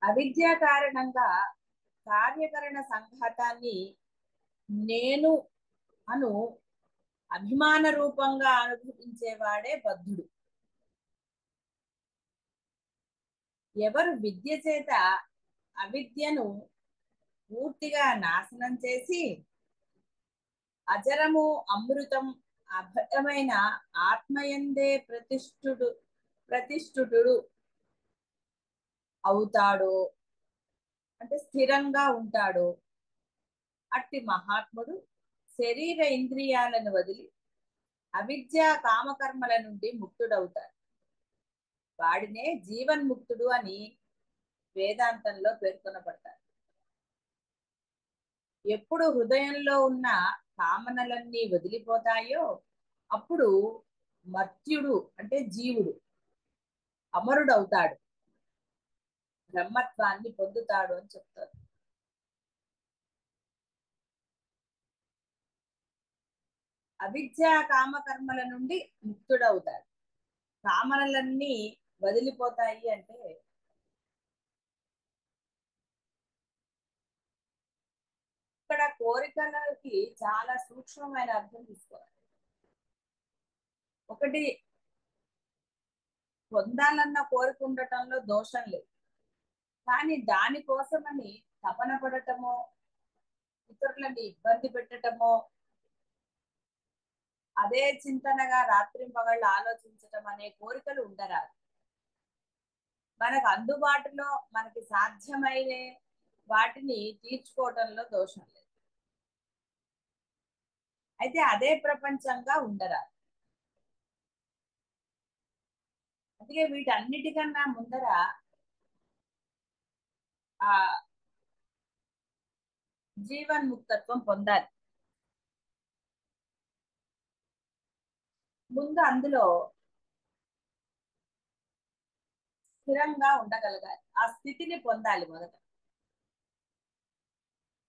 అవిద్య కారణంగా కార్యకరణ సంఘాతాన్ని నేను అను అభిమాన రూపంగా అనుభవించేవాడే బద్ధుడు. ఎవరు విద్య చేత అవిద్యను పూర్తిగా నాశనం చేసి అజరము అమృతం అభయమైన ఆత్మయందే ప్రతిష్ఠుడు అవుతాడో, అంటే స్థిరంగా ఉంటాడో, అట్టి మహాత్ముడు శరీర ఇంద్రియాలను వదిలి అవిద్య కామకర్మల నుండి ముక్తుడవుతాడు. వాడినే జీవన్ముక్తుడు అని వేదాంతంలో పేర్కొనబడతాడు. ఎప్పుడు హృదయంలో ఉన్న కామనలన్నీ వదిలిపోతాయో అప్పుడు మర్త్యుడు అంటే జీవుడు అమరుడవుతాడు, బ్రహ్మత్వాన్ని పొందుతాడు అని చెప్తారు. అవిద్య కామకర్మల నుండి ముక్తుడవుతాడు. కామనలన్నీ వదిలిపోతాయి అంటే ఇక్కడ కోరికలకి చాలా సూక్ష్మమైన అర్థం తీసుకోవాలి. ఒకటి, పొందాలన్న కోరిక ఉండటంలో దోషం లేదు, కానీ దానికోసమని తపన పడటమో ఇతరులని ఇబ్బంది పెట్టటమో అదే చింతనగా రాత్రింపగళ్ళు ఆలోచించటం అనే కోరికలు ఉండరాదు. మనకు అందుబాటులో మనకి సాధ్యమైన వాటిని తీర్చుకోవడంలో దోషం లేదు. అయితే అదే ప్రపంచంగా ఉండరాదు. అందుకే వీటన్నిటికన్నా ముందర ఆ జీవన్ముక్తత్వం పొందాలి. ముందు అందులో స్థిరంగా ఉండగలగాలి. ఆ స్థితిని పొందాలి మొదట.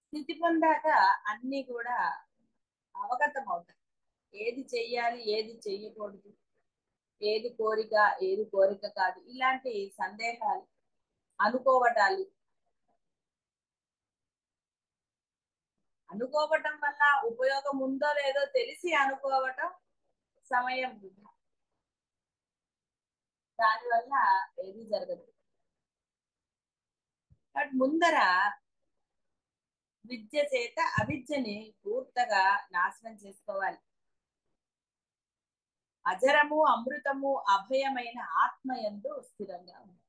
స్థితి పొందాక అన్ని కూడా అవగతం అవుతాయి. ఏది చెయ్యాలి, ఏది చెయ్యకూడదు, ఏది కోరిక, ఏది కోరిక కాదు, ఇలాంటి సందేహాలు, అనుకోవటాలు. అనుకోవటం వల్ల ఉపయోగం ఉందో లేదో తెలిసి అనుకోవటం సమయం వృధా. దానివల్ల ఏది జరగదు. బట్ ముందర విద్య చేత అవిద్యని పూర్తిగా నాశనం చేసుకోవాలి. అజరము అమృతము అభయమైన ఆత్మయందు స్థిరంగా ఉంది.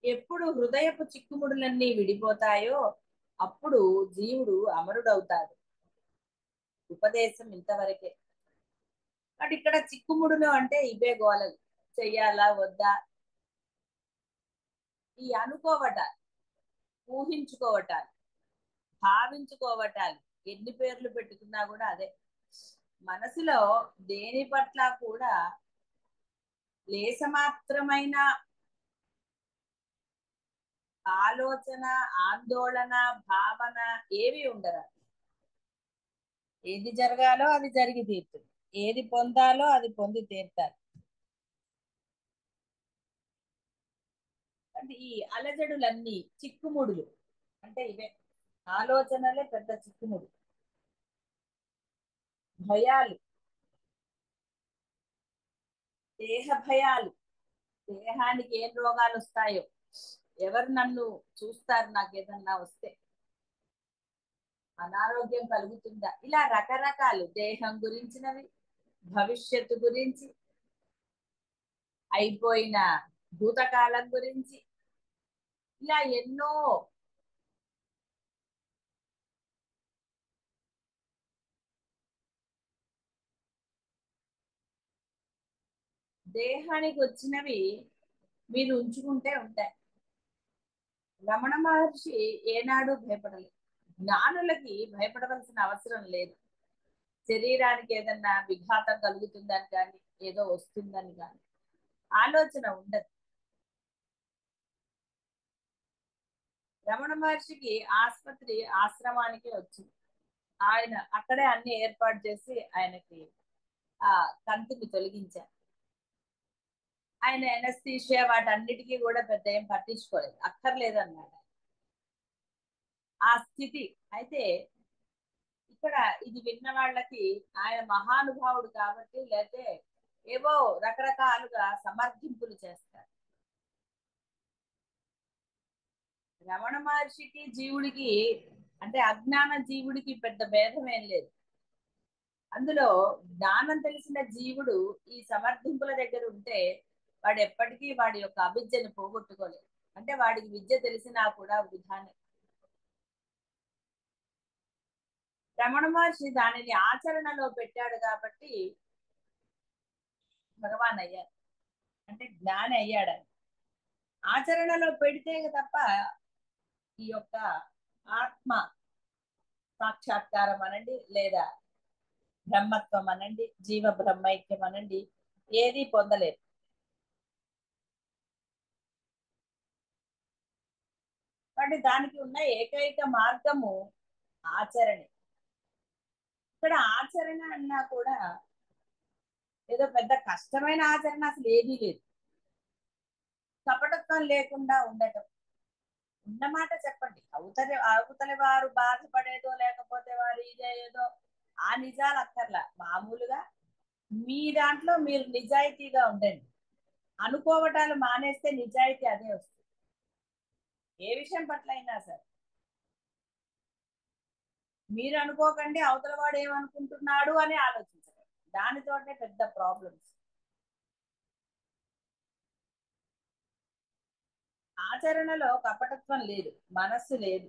ఎప్పుడు హృదయపు చిక్కుముడులన్నీ విడిపోతాయో అప్పుడు జీవుడు అమరుడవుతాడు. ఉపదేశం ఇంతవరకే. బట్ ఇక్కడ చిక్కుముడులు అంటే ఇవే గోలలు, చెయ్యాలా వద్దా, ఈ అనుకోవటాలు, ఊహించుకోవటాలు, భావించుకోవటాలు, ఎన్ని పేర్లు పెట్టుకున్నా కూడా అదే. మనసులో దేని పట్ల కూడా లేసమాత్రమైన ఆలోచన, ఆందోళన, భావన ఏవి ఉండరా. ఏది జరగాలో అది జరిగి తీరుతుంది, ఏది పొందాలో అది పొంది తీరుతారు. అంటే ఈ అలజడులన్నీ చిక్కుముడులు అంటే ఇవే. ఆలోచనలే పెద్ద చిక్కుముడు. భయాలు, దేహ భయాలు, దేహానికి ఏం రోగాలు వస్తాయో, ఎవరు నన్ను చూస్తారు నాకు ఏదన్నా వస్తే, అనారోగ్యం కలుగుతుందా, ఇలా రకరకాలు దేహం గురించినవి, భవిష్యత్తు గురించి, అయిపోయిన భూతకాలం గురించి, ఇలా ఎన్నో. దేహానికి వచ్చినవి మీరు ఉంచుకుంటే ఉంటాయి. రమణ మహర్షి ఏనాడు భయపడలేదు. జ్ఞానులకి భయపడవలసిన అవసరం లేదు. శరీరానికి ఏదన్నా విఘాతం కలుగుతుందని కానీ, ఏదో వస్తుందని కానీ ఆలోచన ఉండదు. రమణ మహర్షికి ఆసుపత్రి ఆశ్రమానికి వచ్చింది. ఆయన అక్కడే అన్ని ఏర్పాటు చేసి ఆయనకి ఆ కంటిని తొలగించారు. ఆయన ఎనస్థీషియా వాటన్నిటికీ కూడా పెద్ద ఏం పట్టించుకోలేదు, అక్కర్లేదు అన్నాడు ఆ స్థితి. అయితే ఇక్కడ ఇది విన్న వాళ్ళకి ఆయన మహానుభావుడు కాబట్టి, లేకపోతే ఏవో రకరకాలుగా సమర్థింపులు చేస్తారు. రమణ మహర్షికి జీవుడికి అంటే అజ్ఞాన జీవుడికి పెద్ద భేదం ఏం లేదు. అందులో జ్ఞానం తెలిసిన జీవుడు ఈ సమర్థింపుల దగ్గర ఉంటే వాడు ఎప్పటికీ వాడి యొక్క అవిద్యను పోగొట్టుకోలేదు. అంటే వాడికి విద్య తెలిసినా కూడా వృధానే. రమణ మహర్షి దానిని ఆచరణలో పెట్టాడు కాబట్టి భగవాన్ అయ్యారు, అంటే జ్ఞాని అయ్యాడు. ఆచరణలో పెడితే తప్ప ఈ యొక్క ఆత్మ సాక్షాత్కారం అనండి, లేదా బ్రహ్మత్వం అనండి, జీవ బ్రహ్మైక్యం అనండి, ఏది పొందలేదు. కాబట్టి దానికి ఉన్న ఏకైక మార్గము ఆచరణ. ఇక్కడ ఆచరణ అన్నా కూడా ఏదో పెద్ద కష్టమైన ఆచరణ అసలు ఏదీ లేదు. కపటత్వం లేకుండా ఉండటం. ఉన్నమాట చెప్పండి. అవతలి వారు బాధపడేదో లేకపోతే వారు ఇదే ఏదో ఆ నిజాలు అక్కర్లా. మామూలుగా మీ దాంట్లో మీరు నిజాయితీగా ఉండండి. అనుకోవటాలు మానేస్తే నిజాయితీ అదే వస్తుంది, ఏ విషయం పట్ల అయినా సరే. మీరు అనుకోకండి, అవతల వాడు ఏమనుకుంటున్నాడు అని ఆలోచించండి. దానితోటే పెద్ద ప్రాబ్లమ్స్. ఆచరణలో కపటత్వం లేదు, మనస్సు లేదు.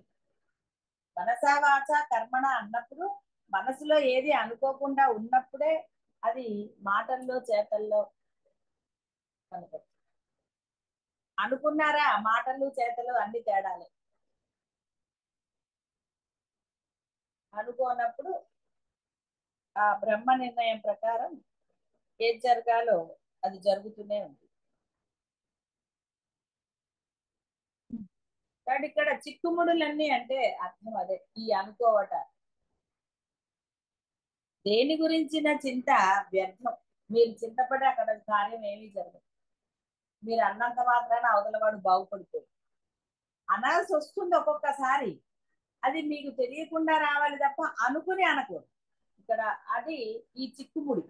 మనసా వాచ కర్మణ అన్నప్పుడు మనసులో ఏది అనుకోకుండా ఉన్నప్పుడే అది మాటల్లో చేతల్లో కనపడుతుంది. అనుకున్నారా, మాటలు చేతలు అన్ని తేడాలే. అనుకోనప్పుడు ఆ బ్రహ్మ నిర్ణయం ప్రకారం ఏది జరగాలో అది జరుగుతూనే ఉంది. కాబట్టి ఇక్కడ చిక్కుముడులన్నీ అంటే అర్థం అదే, ఈ అనుకోవట. దేని గురించిన చింత వ్యర్థం. మీరు చింతపడి అక్కడ కార్యం ఏమీ జరగదు. మీరు అన్నంత మాత్రాన అవతల వాడు బాగుపడిపోయి అనాల్సి వస్తుంది ఒక్కొక్కసారి. అది మీకు తెలియకుండా రావాలి తప్ప అనుకుని అనకూడదు. ఇక్కడ అది ఈ చిక్కుముడి.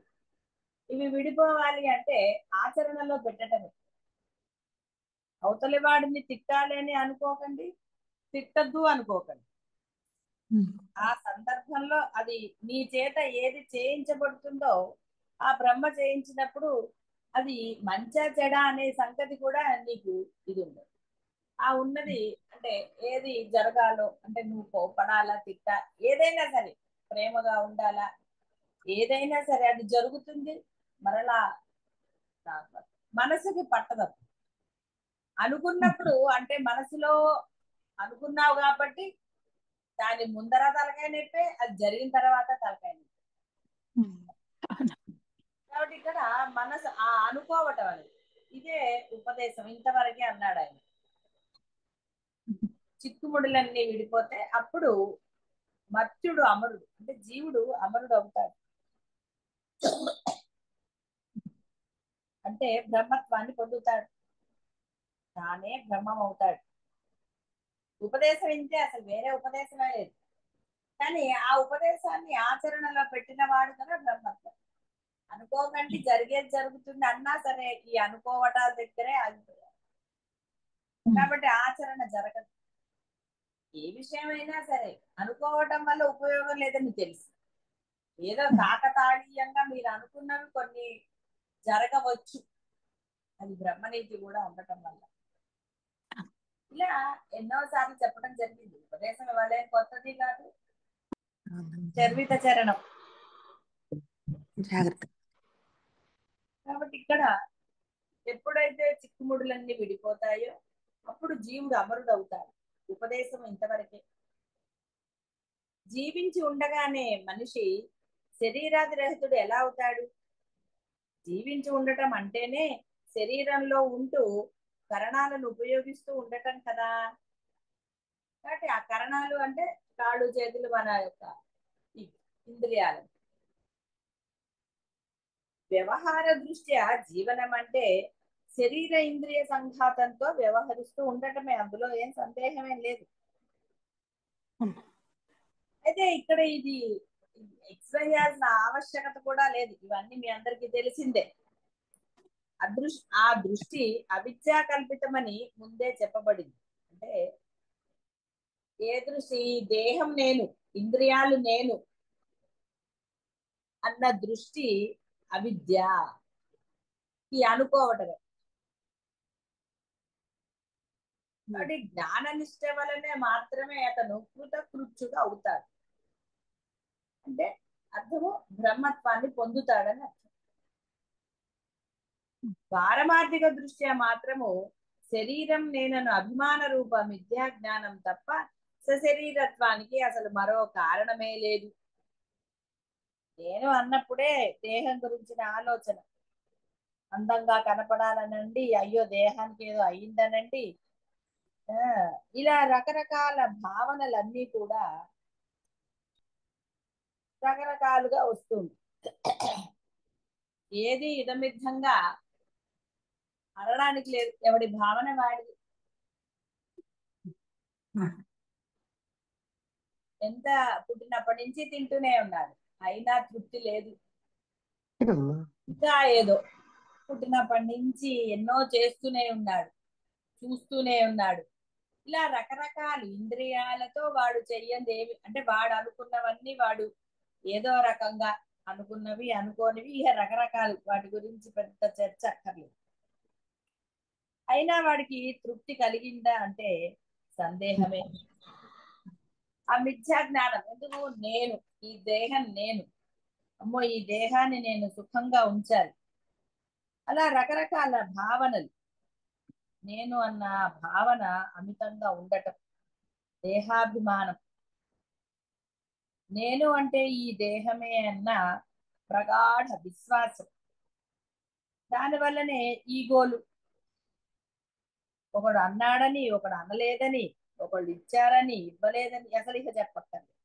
ఇవి విడిపోవాలి అంటే ఆచరణలో పెట్టడమే. అవతలి వాడిని తిట్టాలి అని అనుకోకండి, తిట్టద్దు అనుకోకండి. ఆ సందర్భంలో అది నీ చేత ఏది చేయించబడుతుందో ఆ బ్రహ్మ చేయించినప్పుడు అది మంచా చెడ అనే సంగతి కూడా నీకు ఇది ఉండదు. ఆ ఉన్నది అంటే ఏది జరగాలో అంటే నువ్వు కోపడాలా తిట్టా ఏదైనా సరే, ప్రేమగా ఉండాలా ఏదైనా సరే అది జరుగుతుంది. మరలా మనసుకి పట్టదు. అనుకున్నప్పుడు అంటే మనసులో అనుకున్నావు కాబట్టి దాని ముందర తలకాయ నొప్పే, అది జరిగిన తర్వాత తలకాయ నొప్పి. కాబట్టి ఇక్కడ మనసు ఆ అనుకోవటం అనేది ఇదే ఉపదేశం. ఇంతవరకే అన్నాడు ఆయన. చిక్కుముడులన్నీ విడిపోతే అప్పుడు మర్త్యుడు అమరుడు, అంటే జీవుడు అమరుడు అవుతాడు. అంటే బ్రహ్మత్వాన్ని పొందుతాడు, తానే బ్రహ్మం అవుతాడు. ఉపదేశం ఇంతే, అసలు వేరే ఉపదేశమే లేదు. కానీ ఆ ఉపదేశాన్ని ఆచరణలో పెట్టిన వాడు కదా బ్రహ్మత్వం. అనుకోకండి జరిగేది జరుగుతుంది అన్నా సరే ఈ అనుకోవటాల దగ్గరే ఆగిపోయారు. కాబట్టి ఆచరణ జరగదు. ఏ విషయమైనా సరే అనుకోవటం వల్ల ఉపయోగం లేదని తెలుసు. ఏదో కాకతాళీయంగా మీరు అనుకున్నవి కొన్ని జరగవచ్చు, అది బ్రహ్మనీతి కూడా ఉండటం వల్ల. ఇలా ఎన్నోసార్లు చెప్పడం జరిగింది. ఉపదేశం వల్ల కొత్తది కాదు, చర్విత చరణం. జాగ్రత్త. కాబట్టి ఇక్కడ ఎప్పుడైతే చిక్కుముడులన్నీ విడిపోతాయో అప్పుడు జీవుడు అమరుడు అవుతాడు. ఉపదేశం ఇంతవరకే. జీవించి ఉండగానే మనిషి శరీరాది రహితుడు ఎలా అవుతాడు? జీవించి ఉండటం అంటేనే శరీరంలో ఉంటూ కరణాలను ఉపయోగిస్తూ ఉండటం కదా. కాబట్టి ఆ కరణాలు అంటే కాళ్ళు చేతులు, మన యొక్క ఇంద్రియాలు. వ్యవహార దృష్ట్యా జీవనం అంటే శరీర ఇంద్రియ సంఘాతంతో వ్యవహరిస్తూ ఉండటమే, అందులో ఏం సందేహమేం లేదు. అయితే ఇక్కడ ఇది ఎక్స్ప్లెయిన్ చేయాల్సిన ఆవశ్యకత కూడా లేదు, ఇవన్నీ మీ అందరికీ తెలిసిందే. ఆ దృష్టి అవిద్యా కల్పితమని ముందే చెప్పబడింది. అంటే ఏ దృష్టి, దేహం నేను, ఇంద్రియాలు నేను అన్న దృష్టి అవిద్య, ఈ అనుకోవటమే. కాబట్టి జ్ఞాన నిష్ట వలనే మాత్రమే అతను కృతకృత్యుడు అవుతాడు. అంటే అర్థము బ్రహ్మత్వాన్ని పొందుతాడని అర్థం. పారమార్థిక దృష్ట్యా మాత్రము శరీరం నేనను అభిమాన రూప మిథ్యా జ్ఞానం తప్ప సశరీరత్వానికి అసలు మరో కారణమే లేదు. నేను అన్నప్పుడే దేహం గురించిన ఆలోచన, అందంగా కనపడాలనండి, అయ్యో దేహానికి ఏదో అయిందనండి, ఇలా రకరకాల భావనలన్నీ కూడా రకరకాలుగా వస్తుంది. ఏది ఇదమిద్ధంగా అనడానికి లేదు, ఎవడి భావన వాడిది. ఎంత పుట్టినప్పటి నుంచి తింటూనే ఉన్నాడు, అయినా తృప్తి లేదు. ఇంకా ఏదో పుట్టినప్పటి నుంచి ఎన్నో చేస్తూనే ఉన్నాడు, చూస్తూనే ఉన్నాడు. ఇలా రకరకాల ఇంద్రియాలతో వాడు చెయ్యంది ఏమి అంటే వాడు అనుకున్నవన్నీ వాడు ఏదో రకంగా అనుకున్నవి అనుకోనివి ఇక రకరకాలు, వాటి గురించి పెద్ద చర్చ అక్కర్లేదు. అయినా వాడికి తృప్తి కలిగిందా అంటే సందేహమే. ఆ మిథ్యా జ్ఞానం ఎందుకు, నేను ఈ దేహం నేను, అమ్మో ఈ దేహాన్ని నేను సుఖంగా ఉంచాలి, అలా రకరకాల భావనలు, నేను అన్న భావన అమితంగా ఉండటం, దేహాభిమానం, నేను అంటే ఈ దేహమే అన్న ప్రగాఢ విశ్వాసం, దానివల్లనే ఈగోలు, ఒకడు అన్నాడని ఒకడు అనలేదని, ఒకళ్ళు ఇచ్చారని ఇవ్వలేదని, అసలు ఇక చెప్పక్కర్లేదు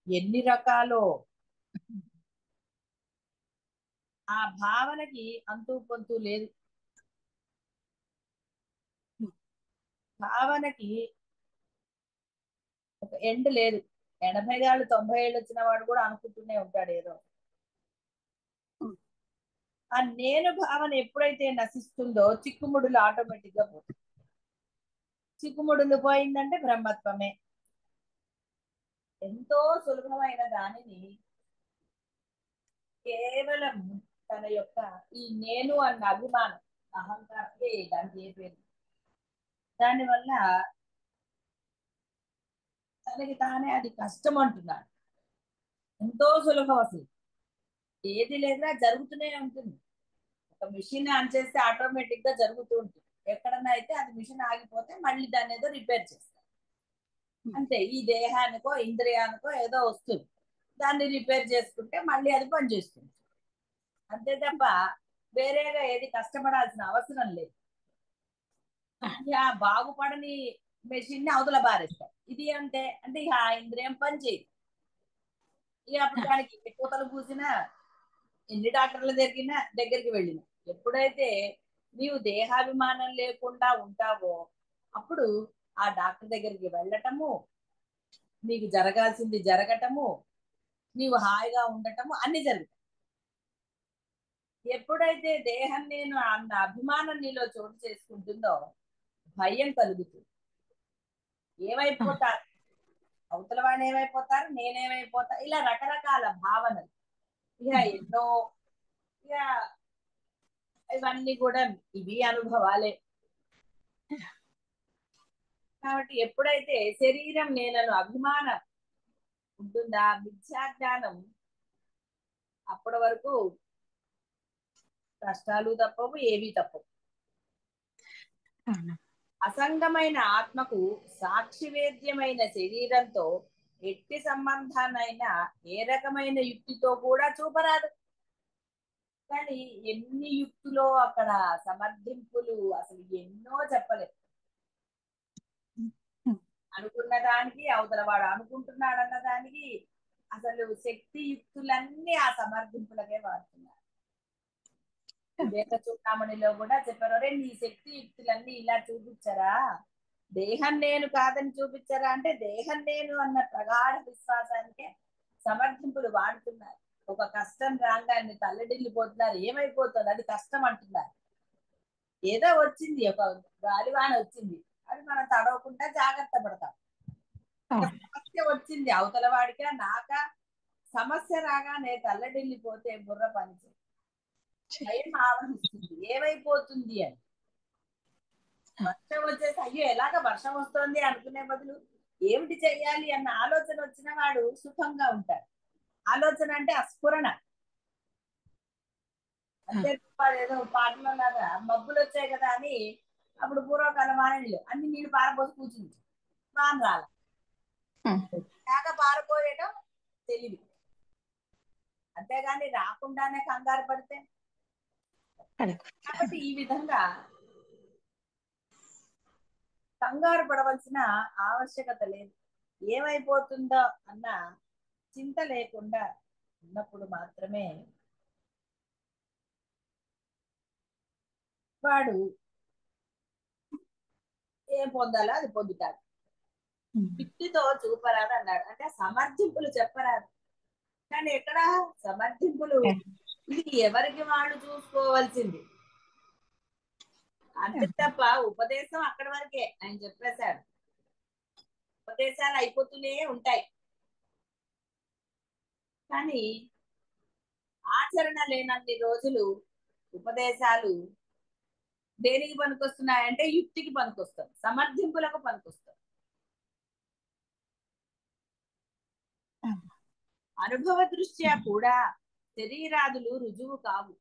ఎన్ని రకాలో. ఆ భావనకి అంతు పొంతు లేదు. భావనకి ఒక ఎండ్ లేదు. 80 ఏళ్ళు 90 ఏళ్ళు వచ్చిన వాడు కూడా అనుకుంటూనే ఉంటాడు ఏదో. ఆ నేను భావన ఎప్పుడైతే నశిస్తుందో చిక్కుముడులు ఆటోమేటిక్ గా పోతుంది. చిక్కుముడులు పోయిందంటే బ్రహ్మత్వమే. ఎంతో సులభమైన దానిని కేవలం తన యొక్క ఈ నేను అన్న అభిమానం, అహంకారమే దానికి ఏ పేరు, దానివల్ల తనకి తానే అది కష్టం అంటున్నాడు. ఎంతో సులభం అసలు, ఏది లేదా జరుగుతూనే ఉంటుంది. ఒక మిషన్ ఆన్ చేస్తే ఆటోమేటిక్ గా జరుగుతూ ఉంటుంది. ఎక్కడన్నా అయితే అది మిషన్ ఆగిపోతే మళ్ళీ దాన్ని ఏదో రిపేర్ చేస్తారు. అంతే, ఈ దేహానికో ఇంద్రియానికో ఏదో వస్తుంది, దాన్ని రిపేర్ చేసుకుంటే మళ్ళీ అది పనిచేస్తుంది. అంతే తప్ప వేరేగా ఏది కష్టపడాల్సిన అవసరం లేదు. ఆ బాగుపడని మెషిన్ ని అవతల బారేస్తారు. ఇది అంటే అంటే ఇక ఆ ఇంద్రియం పని చేయదు. ఇక అప్పుడు దానికి ఎన్ని పూతలు పూసినా ఎన్ని డాక్టర్ల దగ్గరికి వెళ్ళిన ఎప్పుడైతే నీవు దేహాభిమానం లేకుండా ఉంటావో అప్పుడు ఆ డాక్టర్ దగ్గరికి వెళ్ళటము, నీకు జరగాల్సింది జరగటము, నీవు హాయిగా ఉండటము అన్ని జరుగుతాయి. ఎప్పుడైతే దేహం నేను అన్న అభిమానం నీలో చోటు చేసుకుంటుందో భయం కలుగుతుంది. ఏమైపోతారు అవతల వాడిని, ఏమైపోతారు నేనేమైపోతా, ఇలా రకరకాల భావనలు ఇక ఎన్నో. ఇక ఇవన్నీ కూడా ఇవి అనుభవాలే. కాబట్టి ఎప్పుడైతే శరీరం నేనను అభిమానం ఉంటుందా మిథ్యా జ్ఞానం, అప్పటి వరకు కష్టాలు తప్పవు, ఏవి తప్పవు. అసంగమైన ఆత్మకు సాక్షివేద్యమైన శరీరంతో ఎట్టి సంబంధాన్నైనా ఏ రకమైన యుక్తితో కూడా చూపరాదు. కానీ ఎన్ని యుక్తులో అక్కడ సమర్థింపులు అసలు ఎన్నో చెప్పలేదు. అనుకున్న దానికి అవతల వాడు అనుకుంటున్నాడు అన్న దానికి అసలు శక్తి యుక్తులన్నీ ఆ సమర్థింపులకే వాడుతున్నారు. వివేక చూడమణిలో కూడా చెప్పారు, అరే నీ శక్తి యుక్తులన్నీ ఇలా చూపించరా, దేహం నేను కాదని చూపించరా అంటే దేహం నేను అన్న ప్రగాఢ విశ్వాసానికే సమర్థింపులు వాడుతున్నారు. ఒక కష్టం రాగాన్ని తల్లడిల్లిపోతున్నారు, ఏమైపోతుంది అది కష్టం అంటున్నారు. ఏదో వచ్చింది, ఒక గాలివాన వచ్చింది, అది మనం తడవకుండా జాగ్రత్త పడతాం. సమస్య వచ్చింది అవతల వాడికా నాకా, సమస్య రాగానే తల్లడిల్లిపోతే బుర్ర పనిచేయదు, భయం ఆవహిస్తుంది ఏమైపోతుంది అని. వర్షం వచ్చేసి అయ్యో ఎలాగ వర్షం వస్తుంది అనుకునే బదులు ఏమిటి చెయ్యాలి అన్న ఆలోచన వచ్చిన వాడు సుఖంగా ఉంటాడు. ఆలోచన అంటే అస్ఫురణ అంతే తప్ప ఏదో పాటలో లాగా మబ్బులు వచ్చాయి కదా అని అప్పుడు పూర్వకాలం వానలు అన్ని నీళ్లు పారబోసి కూర్చుంది, వాన రాల బాగా పారపోయడం తెలివి. అంతేగాని రాకుండానే కంగారు పడితే. కాబట్టి ఈ విధంగా కంగారు పడవలసిన ఆవశ్యకత లేదు. ఏమైపోతుందో అన్న చింత లేకుండా ఉన్నప్పుడు మాత్రమే వాడు ఏం పొందాలో అది పొందుతాడు. యుక్తితో చూపరాదు అన్నాడు, అంటే సమర్థింపులు చెప్పరాదు. కానీ ఎక్కడ సమర్థింపులు, ఇది ఎవరికి వాళ్ళు చూసుకోవాల్సింది అంతే తప్ప ఉపదేశం అక్కడి వరకే ఆయన చెప్పేశాడు. ఉపదేశాలు అయిపోతూనే ఉంటాయి, కానీ ఆచరణ లేనన్ని రోజులు ఉపదేశాలు దేనికి పనికొస్తున్నాయంటే యుక్తికి పనికొస్తాయి, సమర్థింపులకు పనికొస్తాయి. అనుభవ దృష్ట్యా కూడా శరీరాదులు రుజువు కావు,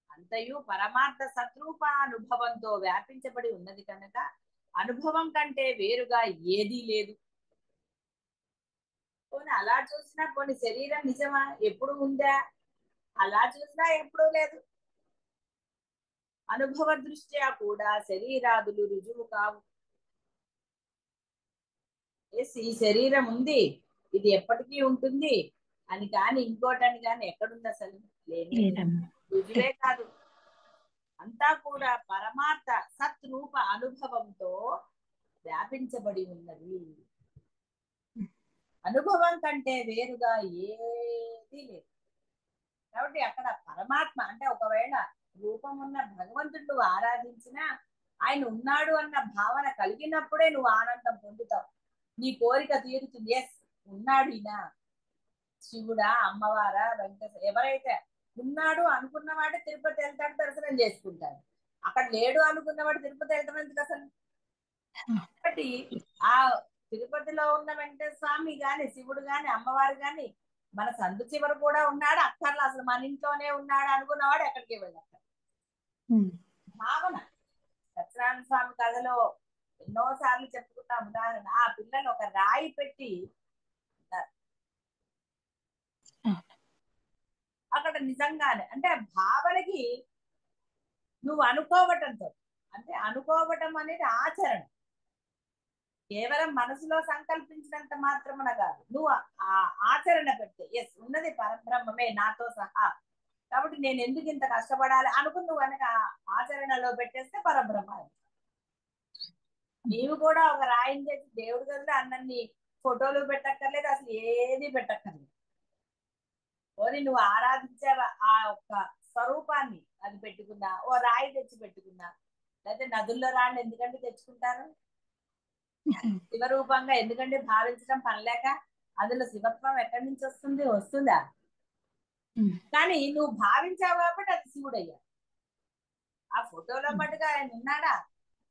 అంతయు పరమార్థ సత్రూపానుభవంతో వ్యాపించబడి ఉన్నది కనుక అనుభవం కంటే వేరుగా ఏదీ లేదు. పోనీ అలా చూసినా కొన్ని శరీరం నిజమా, ఎప్పుడు ఉందా, అలా చూసినా ఎప్పుడూ లేదు. అనుభవ దృష్ట్యా కూడా శరీరాదులు రుజువు కావు. ఈ శరీరం ఉంది, ఇది ఎప్పటికీ ఉంటుంది అని కానీ ఇంకోటని కానీ ఎక్కడుంది అసలు, లేని రుజువే కాదు. అంతా కూడా పరమార్థ సత్రూప అనుభవంతో వ్యాపించబడి ఉన్నది. అనుభవం కంటే వేరుగా ఏది లేదు. కాబట్టి అక్కడ పరమాత్మ అంటే ఒకవేళ రూపం ఉన్న భగవంతుడు నువ్వు ఆరాధించినా ఆయన ఉన్నాడు అన్న భావన కలిగినప్పుడే నువ్వు ఆనందం పొందుతావు, నీ కోరిక తీరుతుంది. ఎస్ ఉన్నాడు ఈయన, శివుడా అమ్మవారా వెంకటేశ్వర ఎవరైతే ఉన్నాడు అనుకున్నవాడు తిరుపతి వెళ్తాడు, దర్శనం చేసుకుంటాడు. అక్కడ లేడు అనుకున్నవాడు తిరుపతి వెళ్తాం ఎందుకు అసలు. కాబట్టి ఆ తిరుపతిలో ఉన్న వెంకటేశ్వర స్వామి గాని శివుడు గాని అమ్మవారు గాని మన సందు చివర కూడా ఉన్నాడు, అక్కర్లో అసలు మన ఇంట్లోనే ఉన్నాడు అనుకున్నవాడు ఎక్కడికి వెళ్ళాడు. భావన సత్యనారాయణ స్వామి కథలో ఎన్నో సార్లు చెప్పుకున్న ఉదాహరణ, ఆ పిల్లని ఒక రాయి పెట్టి అక్కడ నిజంగానే అంటే భావనకి నువ్వు అనుకోవటంతో, అంటే అనుకోవటం అనేది ఆచరణ, కేవలం మనసులో సంకల్పించినంత మాత్రమున కాదు, నువ్వు ఆ ఆచరణ పెడితే ఎస్ ఉన్నది పరబ్రహ్మమే నాతో సహా, కాబట్టి నేను ఎందుకు ఇంత కష్టపడాలి అనుకుని నువ్వు కనుక ఆచరణలో పెట్టేస్తే పరబ్రహ్మ. నీవు కూడా ఒక రాయిని చేసి దేవుడి గదిలో అన్నీ ఫోటోలు పెట్టక్కర్లేదు, అసలు ఏది పెట్టక్కర్లేదు. ఓని నువ్వు ఆరాధించావా ఆ ఒక్క స్వరూపాన్ని అది పెట్టుకున్నా, ఓ రాయి తెచ్చి పెట్టుకున్నా, లేకపోతే నదుల్లో రాళ్ళు ఎందుకంటే తెచ్చుకుంటారు, శివరూపంగా ఎందుకంటే భావించడం పనిలేక, అందులో శివత్వం ఎక్కడి నుంచి వస్తుంది, వస్తుందా, కానీ నువ్వు భావించావు కాబట్టి అది శివుడయ్యా. ఆ ఫోటోలో మటుగా ఆయన ఉన్నాడా,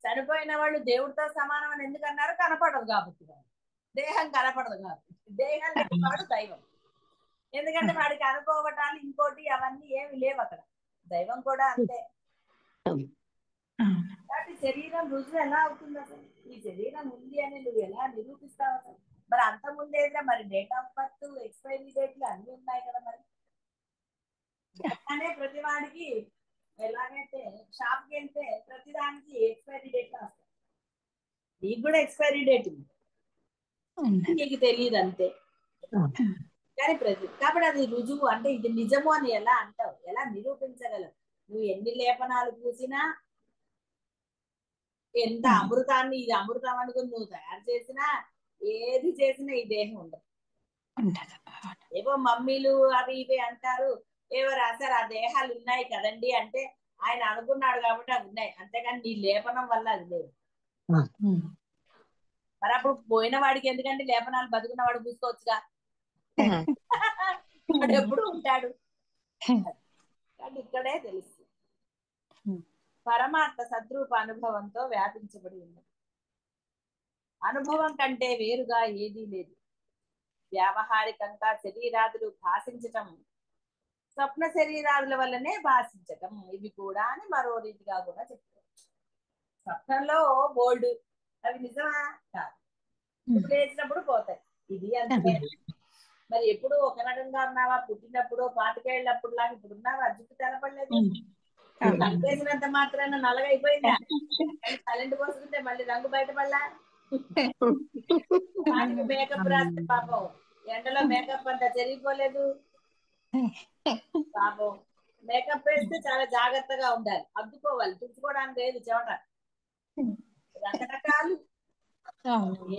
చనిపోయిన వాళ్ళు దేవుడితో సమానం అని ఎందుకు అన్నారు, కనపడదు కాబట్టి, దేహం కనపడదు కాబట్టి, దేహం లేని వాడు దైవం. ఎందుకంటే వాడికి అనుకోవటాలు ఇంకోటి అవన్నీ ఏమి లేవు అక్కడ, దైవం కూడా అంతే. కాబట్టి శరీరం రుజువు ఎలా అవుతుంది అసలు, ఈ శరీరం ఉంది అని నువ్వు ఎలా నిరూపిస్తావు అసలు. మరి అంత ముందేదా మరి డేట్ ఆఫ్ బర్త్ ఎక్స్పైరీ డేట్లు అన్ని ఉన్నాయి కదా. మరి అనే ప్రతి వాడికి ఎలాగైతే షాప్కి వెళ్తే ప్రతి దానికి ఎక్స్పైరీ డేట్ వస్తాయి, నీకు కూడా ఎక్స్పైరీ డేట్ ఉంది, నీకు తెలియదు అంతే. కానీ ప్రతి కాబట్టి అది రుజువు అంటే ఇది నిజము అని ఎలా అంటావు, ఎలా నిరూపించగలవు. నువ్వు ఎన్ని లేపనాలు పూసినా, ఎంత అమృతాన్ని ఇది అమృతం అనుకుని నువ్వు తయారు చేసినా, ఏది చేసినా ఈ దేహం ఉండదు. ఏవో మమ్మీలు అవి ఇవి అంటారు, ఏవో రాశారు ఆ దేహాలు ఉన్నాయి కదండి అంటే ఆయన అనుకున్నాడు కాబట్టి అవి ఉన్నాయి, అంతేగాని నీ లేపనం వల్ల అది లేదు. మరి అప్పుడు పోయిన వాడికి ఎందుకంటే లేపనాలు, బతుకున్న వాడు పూసుకోవచ్చుగా. వాడు ఎప్పుడు ఉంటాడు. కానీ ఇక్కడే తెలుస్తుంది పరమాత్మ సద్రూప అనుభవంతో వ్యాపించబడి ఉన్నది. అనుభవం కంటే వేరుగా ఏదీ లేదు. వ్యావహారికంగా శరీరాదులు భాషించటం, స్వప్న శరీరాదుల వల్లనే భాషించటం, ఇవి కూడా అని మరో రీతిగా కూడా చెప్పుకోవచ్చు. స్వప్నంలో బోల్డ్ అవి నిజమా కాదు, లేచినప్పుడు పోతాయి. ఇది అంతే. మరి ఎప్పుడు ఒక రకంగా ఉన్నావా? పుట్టినప్పుడు 25 ఏళ్ళప్పుడు లాగా ఇప్పుడు ఉన్నావా? జుట్టు తెలపడలేదు, చేసినంత మాత్రాన నల్లగా అయిపోయిందా? మళ్ళీ తలెంటు పోసుకుంటే మళ్ళీ రంగు బయటపడలా? మేకప్ రాస్తే పాపం ఎండలో మేకప్ అంతా జరిగిపోలేదు. పాపం మేకప్ వేస్తే చాలా జాగ్రత్తగా ఉండాలి, అద్దుకోవాలి, తుడుచుకోవడానికి లేదు చెమట, రకరకాలు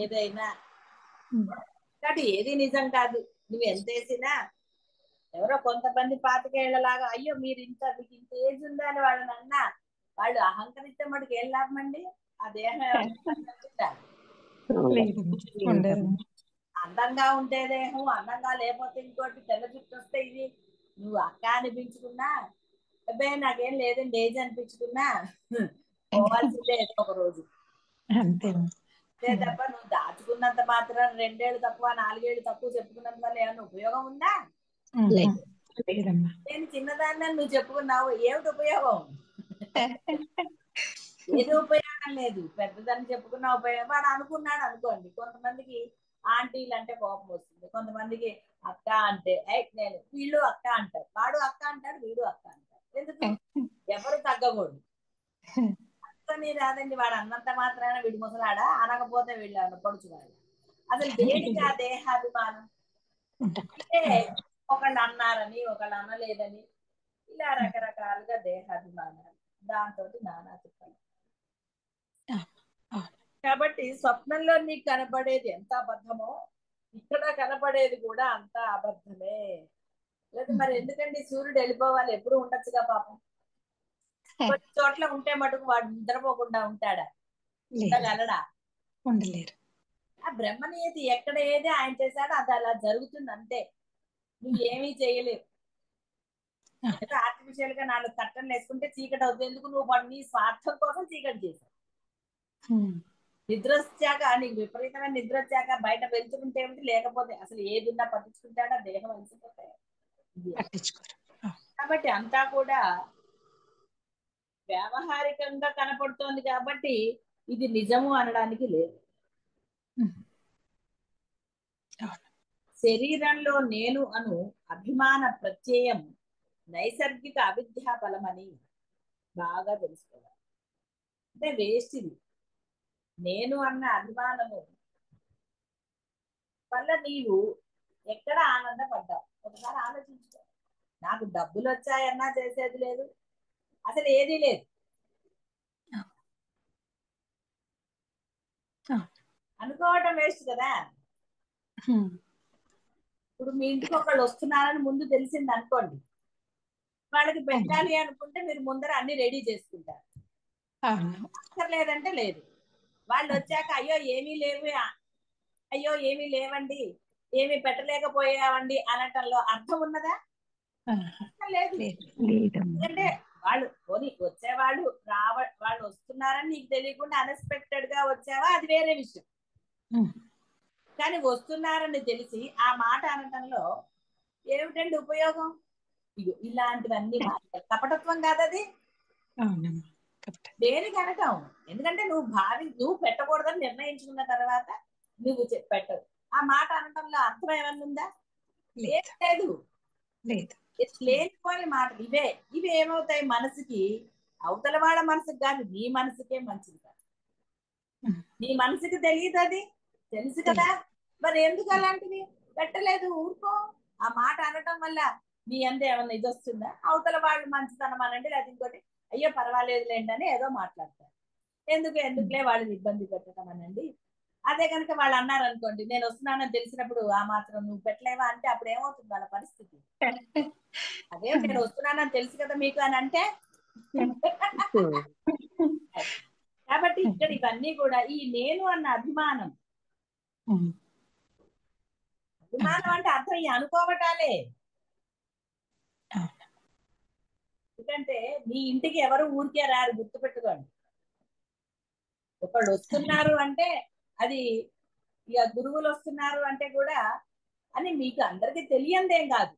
ఏదైనా. కాబట్టి ఏది నిజం కాదు. నువ్వు ఎంత వేసినా ఎవరో కొంతమంది 25 ఏళ్లలాగా అయ్యో మీరు ఇంత మీకు ఇంత ఏజ్ ఉందా అని వాళ్ళని అన్నా, వాళ్ళు అహంకరిస్తే మటుకు ఏం లాభం అండి? ఆ దేహం అందంగా ఉంటే దేహం, అందంగా లేకపోతే ఇంకోటి, తెల్ల జుట్టు వస్తే ఇది, నువ్వు అక్క అనిపించుకున్నా, అబ్బాయి నాకేం లేదండి ఏజ్ అనిపించుకున్నా పోవాల్సిందే ఏదో ఒక రోజు. అంతే తప్ప నువ్వు దాచుకున్నంత మాత్రం 2 ఏళ్ళు తక్కువ 4 ఏళ్ళు తక్కువ చెప్పుకున్నంత వల్ల ఏమైనా ఉపయోగం ఉందా? నేను చిన్నదాన్ని నువ్వు చెప్పుకున్నావు, ఏమిటి ఉపయోగం? ఏది ఉపయోగం లేదు. పెద్దదాన్ని చెప్పుకున్న ఉపయోగం. వాడు అనుకున్నాడు అనుకోండి, కొంతమందికి ఆంటీలు అంటే కోపం వస్తుంది, కొంతమందికి అక్క అంటే నేను వీళ్ళు అక్క అంటారు, వాడు అక్క అంటాడు, వీడు అక్క అంటారు. ఎందుకు? ఎవరు తగ్గకూడదు. అక్కని రాదండి, వాడు అన్నంత మాత్రాన వీడు ముసలాడా, అనకపోతే వీళ్ళు పొడుచువాడు. అసలు దేనికి ఆ దేహాభిమానం? అంటే ఒకళ్ళు అన్నారని, ఒకళ్ళు అనలేదని, ఇలా రకరకాలుగా దేహాభిమానాలు, దాంతో నానా తిప్పలు. కాబట్టి స్వప్నంలో నీకు కనపడేది ఎంత అబద్ధమో, ఇక్కడ కనపడేది కూడా అంత అబద్ధమే. లేదా మరి ఎందుకండి సూర్యుడు వెళ్ళిపోవాలి, ఎప్పుడు ఉండొచ్చుగా పాపం. కొన్ని చోట్ల ఉంటే మటుకు వాడు నిద్రపోకుండా ఉంటాడా? ఉండగలడా? ఉండలేరు. ఆ బ్రహ్మనియతి ఎక్కడ ఏది ఆయన చేశాడో అది అలా జరుగుతుంది అంతే, నువ్వు ఏమీ చేయలేవు. ఆర్టిఫిషియల్ గా 4 కట్టలు వేసుకుంటే చీకటి అవుతుంది, ఎందుకు? నువ్వు నీ స్వార్థం కోసం చీకటి చేశావు. నిద్ర వచ్చాక, నీకు విపరీతమైన నిద్ర వచ్చాక బయట పెంచుకుంటే ఏమిటి, లేకపోతే అసలు ఏది ఉన్నా పట్టించుకుంటాడా? దేహం అలసిపోతాయి. కాబట్టి అంతా కూడా వ్యావహారికంగా కనపడుతోంది కాబట్టి ఇది నిజము అనడానికి లేదు. శరీరంలో నేను అను అభిమాన ప్రత్యయం నైసర్గిక అవిద్యా ఫలమని బాగా తెలుసుకోవాలి. అంటే వేస్ట్ ఇది. నేను అన్న అభిమానము వల్ల నీవు ఎక్కడ ఆనందపడ్డావు ఒకసారి ఆలోచించుకో. నాకు డబ్బులు వచ్చాయన్నా చేసేది లేదు, అసలు ఏదీ లేదు అనుకోవటం వేస్ట్ కదా. ఇప్పుడు మీ ఇంటికి ఒకళ్ళు వస్తున్నారని ముందు తెలిసింది అనుకోండి, వాళ్ళకి పెట్టాలి అనుకుంటే మీరు ముందర అన్ని రెడీ చేసుకుంటారు. లేదంటే లేదు. వాళ్ళు వచ్చాక అయ్యో ఏమీ లేవు, అయ్యో ఏమీ లేవండి, ఏమీ పెట్టలేకపోయావండి అనటంలో అర్థం ఉన్నదా? లేదు. ఎందుకంటే వాళ్ళు వచ్చేవాళ్ళు వాళ్ళు వస్తున్నారని నీకు తెలియకుండా అన్ఎక్స్పెక్టెడ్ గా వచ్చావా, అది వేరే విషయం. కానీ వస్తున్నారని తెలిసి ఆ మాట అనటంలో ఏమిటండి ఉపయోగం? ఇగో ఇలాంటివన్నీ కపటత్వం కాదది. దేనికి అనటం? ఎందుకంటే నువ్వు పెట్టకూడదని నిర్ణయించుకున్న తర్వాత నువ్వు పెట్టవు. ఆ మాట అనటంలో అర్థం ఏమన్నా ఉందా? లేదు. లేనిపోని మాటలు ఇవి ఏమవుతాయి మనసుకి, అవతల వాళ్ళ మనసుకి కాదు, నీ మనసుకే మంచిది కాదు. నీ మనసుకి తెలియదు, అది తెలుసు కదా. మరి ఎందుకు అలాంటివి పెట్టలేదు? ఊరుకో. ఆ మాట అనటం వల్ల మీ అందే ఏమన్నా ఇది వస్తుందా? అవతల వాళ్ళు మంచితనం అనండి, లేదా ఇంకోటి అయ్యో పర్వాలేదులేండి అని ఏదో మాట్లాడతారు. ఎందుకులే వాళ్ళని ఇబ్బంది పెట్టడం అనండి. అదే కనుక వాళ్ళు అన్నారు అనుకోండి, నేను వస్తున్నానని తెలిసినప్పుడు ఆ మాత్రం నువ్వు పెట్టలేవా అంటే అప్పుడు ఏమవుతుంది వాళ్ళ పరిస్థితి? అదే నేను వస్తున్నానని తెలుసు కదా మీకు అని అంటే కాబట్టి ఇక్కడ ఇవన్నీ కూడా ఈ నేను అన్న అభిమానం. అభిమానం అంటే అర్థం ఈ అనుకోవటాలే. ఎందుకంటే మీ ఇంటికి ఎవరు ఊరికే రారు, గుర్తుపెట్టుకోండి. ఒకళ్ళు వస్తున్నారు అంటే అది ఇక గురువులు వస్తున్నారు అంటే కూడా అని మీకు అందరికీ తెలియందేం కాదు.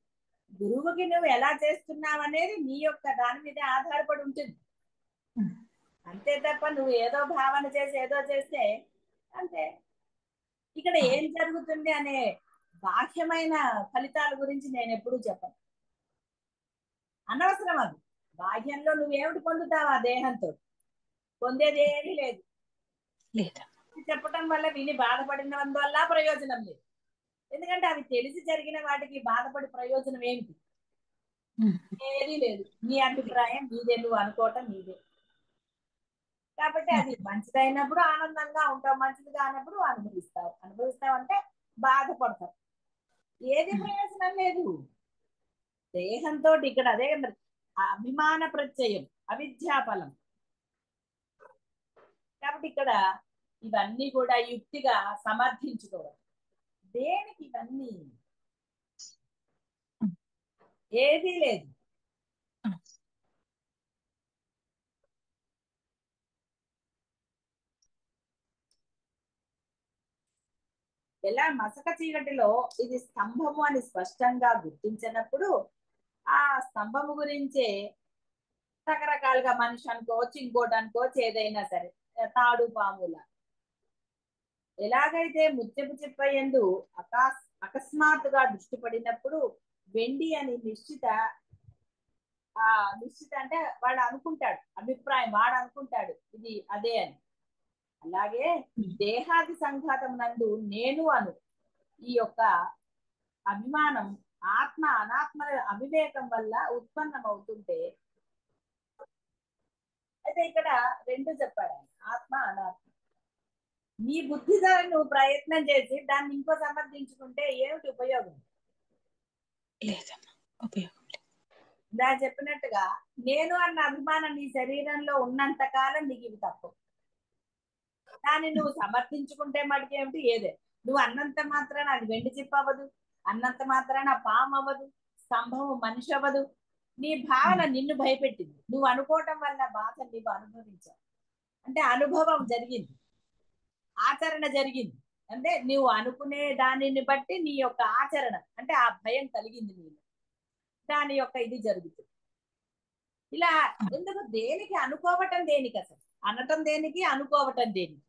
గురువుకి నువ్వు ఎలా చేస్తున్నావు అనేది నీ యొక్క దాని మీద ఆధారపడి ఉంటుంది. అంతే తప్ప నువ్వు ఏదో భావన చేసి ఏదో చేస్తే అంతే. ఇక్కడ ఏం జరుగుతుంది అనే బాహ్యమైన ఫలితాల గురించి నేను ఎప్పుడూ చెప్పను. అనవసరం అది. బాహ్యంలో నువ్వేమిటి పొందుతావు ఆ దేహంతో? పొందేది ఏమీ లేదు. చెప్పటం వల్ల విని బాధపడిన వల్ల ప్రయోజనం లేదు. ఎందుకంటే అవి తెలిసి జరిగిన వాటికి బాధపడి ప్రయోజనం ఏమిటి? ఏదీ లేదు. నీ అభిప్రాయం నీదే, నువ్వు అనుకోవటం నీదే. కాబట్టి అది మంచిదైనప్పుడు ఆనందంగా ఉంటావు, మంచిది కానప్పుడు అనుభవిస్తావు అంటే బాధపడతావు. ఏది ప్రయోజనం లేదు. దేహంతో ఇక్కడ అదే అభిమాన ప్రత్యయం, అవిద్యాఫలం. కాబట్టి ఇక్కడ ఇవన్నీ కూడా యుక్తిగా సమర్థించుకోవాలి. దేనికి ఇవన్నీ? ఏదీ లేదు. ఎలా మసక చీకటిలో ఇది స్తంభము అని స్పష్టంగా గుర్తించినప్పుడు ఆ స్తంభము గురించే రకరకాలుగా మనిషి అనుకోవచ్చు, ఇంకోటి అనుకోవచ్చు, ఏదైనా సరే తాడు పాముల. ఎలాగైతే ముత్యపు చిప్పయందు అకస్మాత్తుగా దృష్టి పడినప్పుడు వెండి అని నిశ్చిత అంటే వాడు అనుకుంటాడు, అభిప్రాయం వాడు అనుకుంటాడు ఇది అదే అని. అలాగే దేహాది సంఘాతం నందు నేను అను ఈ యొక్క అభిమానం ఆత్మ అనాత్మల అవివేకం వల్ల ఉత్పన్నమవుతుంటే, అయితే ఇక్కడ రెండు చెప్పాడు, ఆత్మ అనాత్మ. నీ బుద్ధి ద్వారా నువ్వు ప్రయత్నం చేసి దాన్ని ఇంకో సమర్థించుకుంటే ఏమిటి ఉపయోగం? దా చెప్పినట్టుగా నేను అన్న అభిమానం నీ శరీరంలో ఉన్నంత కాలం నీకు ఇవి తప్పు. దాన్ని నువ్వు సమర్థించుకుంటే మటుకేమిటి? ఏదే నువ్వు అన్నంత మాత్రాన అది వెండి చిప్ప అవ్వదు, అన్నంత మాత్రాన పాము అవ్వదు, స్తంభము మనిషి అవ్వదు. నీ భావన నిన్ను భయపెట్టింది. నువ్వు అనుకోవటం వల్ల బాధ నీవు అనుభవించావు. అంటే అనుభవం జరిగింది, ఆచరణ జరిగింది. అంటే నువ్వు అనుకునే దానిని బట్టి నీ యొక్క ఆచరణ అంటే ఆ భయం కలిగింది నీకు. దాని యొక్క ఇది జరుగుతుంది. ఇలా ఎందుకు? దేనికి అనుకోవటం దేనికి? అసలు అనటం దేనికి, అనుకోవటం దేనికి?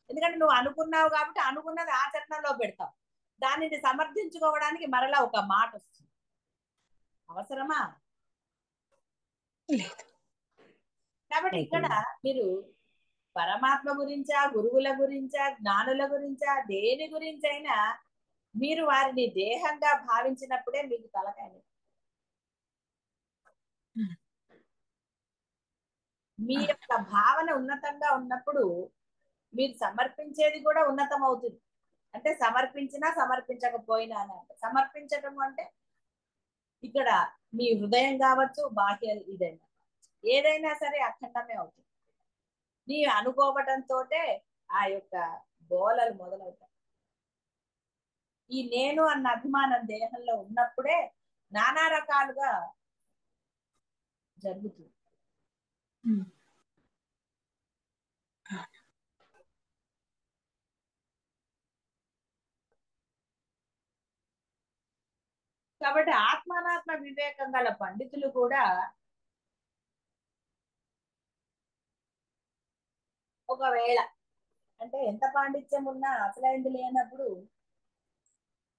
ఎందుకంటే నువ్వు అనుకున్నావు కాబట్టి అనుకున్నది ఆచరణలో పెడతావు. దానిని సమర్థించుకోవడానికి మరలా ఒక మాట వస్తుంది. అవసరమా? కాబట్టి ఇక్కడ మీరు పరమాత్మ గురించా, గురువుల గురించా, జ్ఞానుల గురించా, దేని గురించైనా మీరు వారిని దేహంగా భావించినప్పుడే మీకు తలకాయ. మీ యొక్క భావన ఉన్నతంగా ఉన్నప్పుడు మీరు సమర్పించేది కూడా ఉన్నతం అవుతుంది. అంటే సమర్పించినా సమర్పించకపోయినా అంటే సమర్పించడం అంటే ఇక్కడ మీ హృదయం కావచ్చు, బాహ్య ఇదైనా ఏదైనా సరే అఖండమే అవుతుంది. నీ అనుకోవటంతో ఆ యొక్క గోలలు మొదలవుతాయి. ఈ నేను అన్న అభిమానం దేహంలో ఉన్నప్పుడే నానా రకాలుగా జరుగుతుంది. కాబట్టి ఆత్మానాత్మ వివేకం గల పండితులు కూడా ఒకవేళ అంటే ఎంత పాండిత్యం ఉన్నా అసలైంది లేనప్పుడు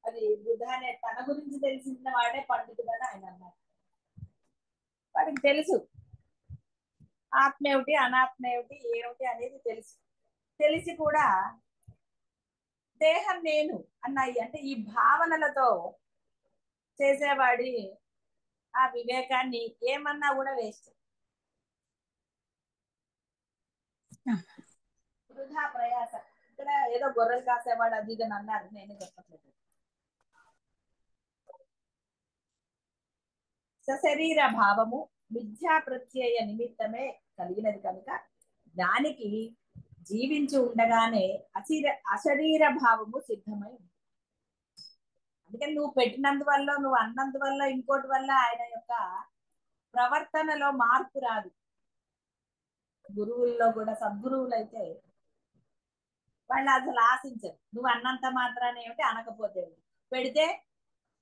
అది వృధానే. తన గురించి తెలిసిన వాడే పండితుడని ఆయన అన్నారు. వాడికి తెలుసు ఆత్మ ఏమిటి, అనాత్మ ఏమిటి, ఏమిటి అనేది తెలుసు. తెలిసి కూడా దేహం నేను అన్నాయి అంటే ఈ భావనలతో చేసేవాడి ఆ వివేకాన్ని ఏమన్నా కూడా వేస్ట్, వృధా ప్రయాస. ఇక్కడ ఏదో గొర్రెలు కాసేవాడు అది ఇది అని అన్నారు, నేనే చెప్పట్లేదు. సశరీర భావము మిథ్యా ప్రత్యయ నిమిత్తమే కలిగినది కనుక దానికి జీవించి ఉండగానే అశరీర భావము సిద్ధమై ఉంది. అందుకని నువ్వు పెట్టినందువల్ల, నువ్వు అన్నందువల్ల, ఇంకోటి వల్ల ఆయన యొక్క ప్రవర్తనలో మార్పు రాదు. గురువుల్లో కూడా సద్గురువులు అయితే వాళ్ళు అసలు ఆశించరు. నువ్వు అన్నంత మాత్రాన్ని ఏమిటి, అనకపోతే పెడితే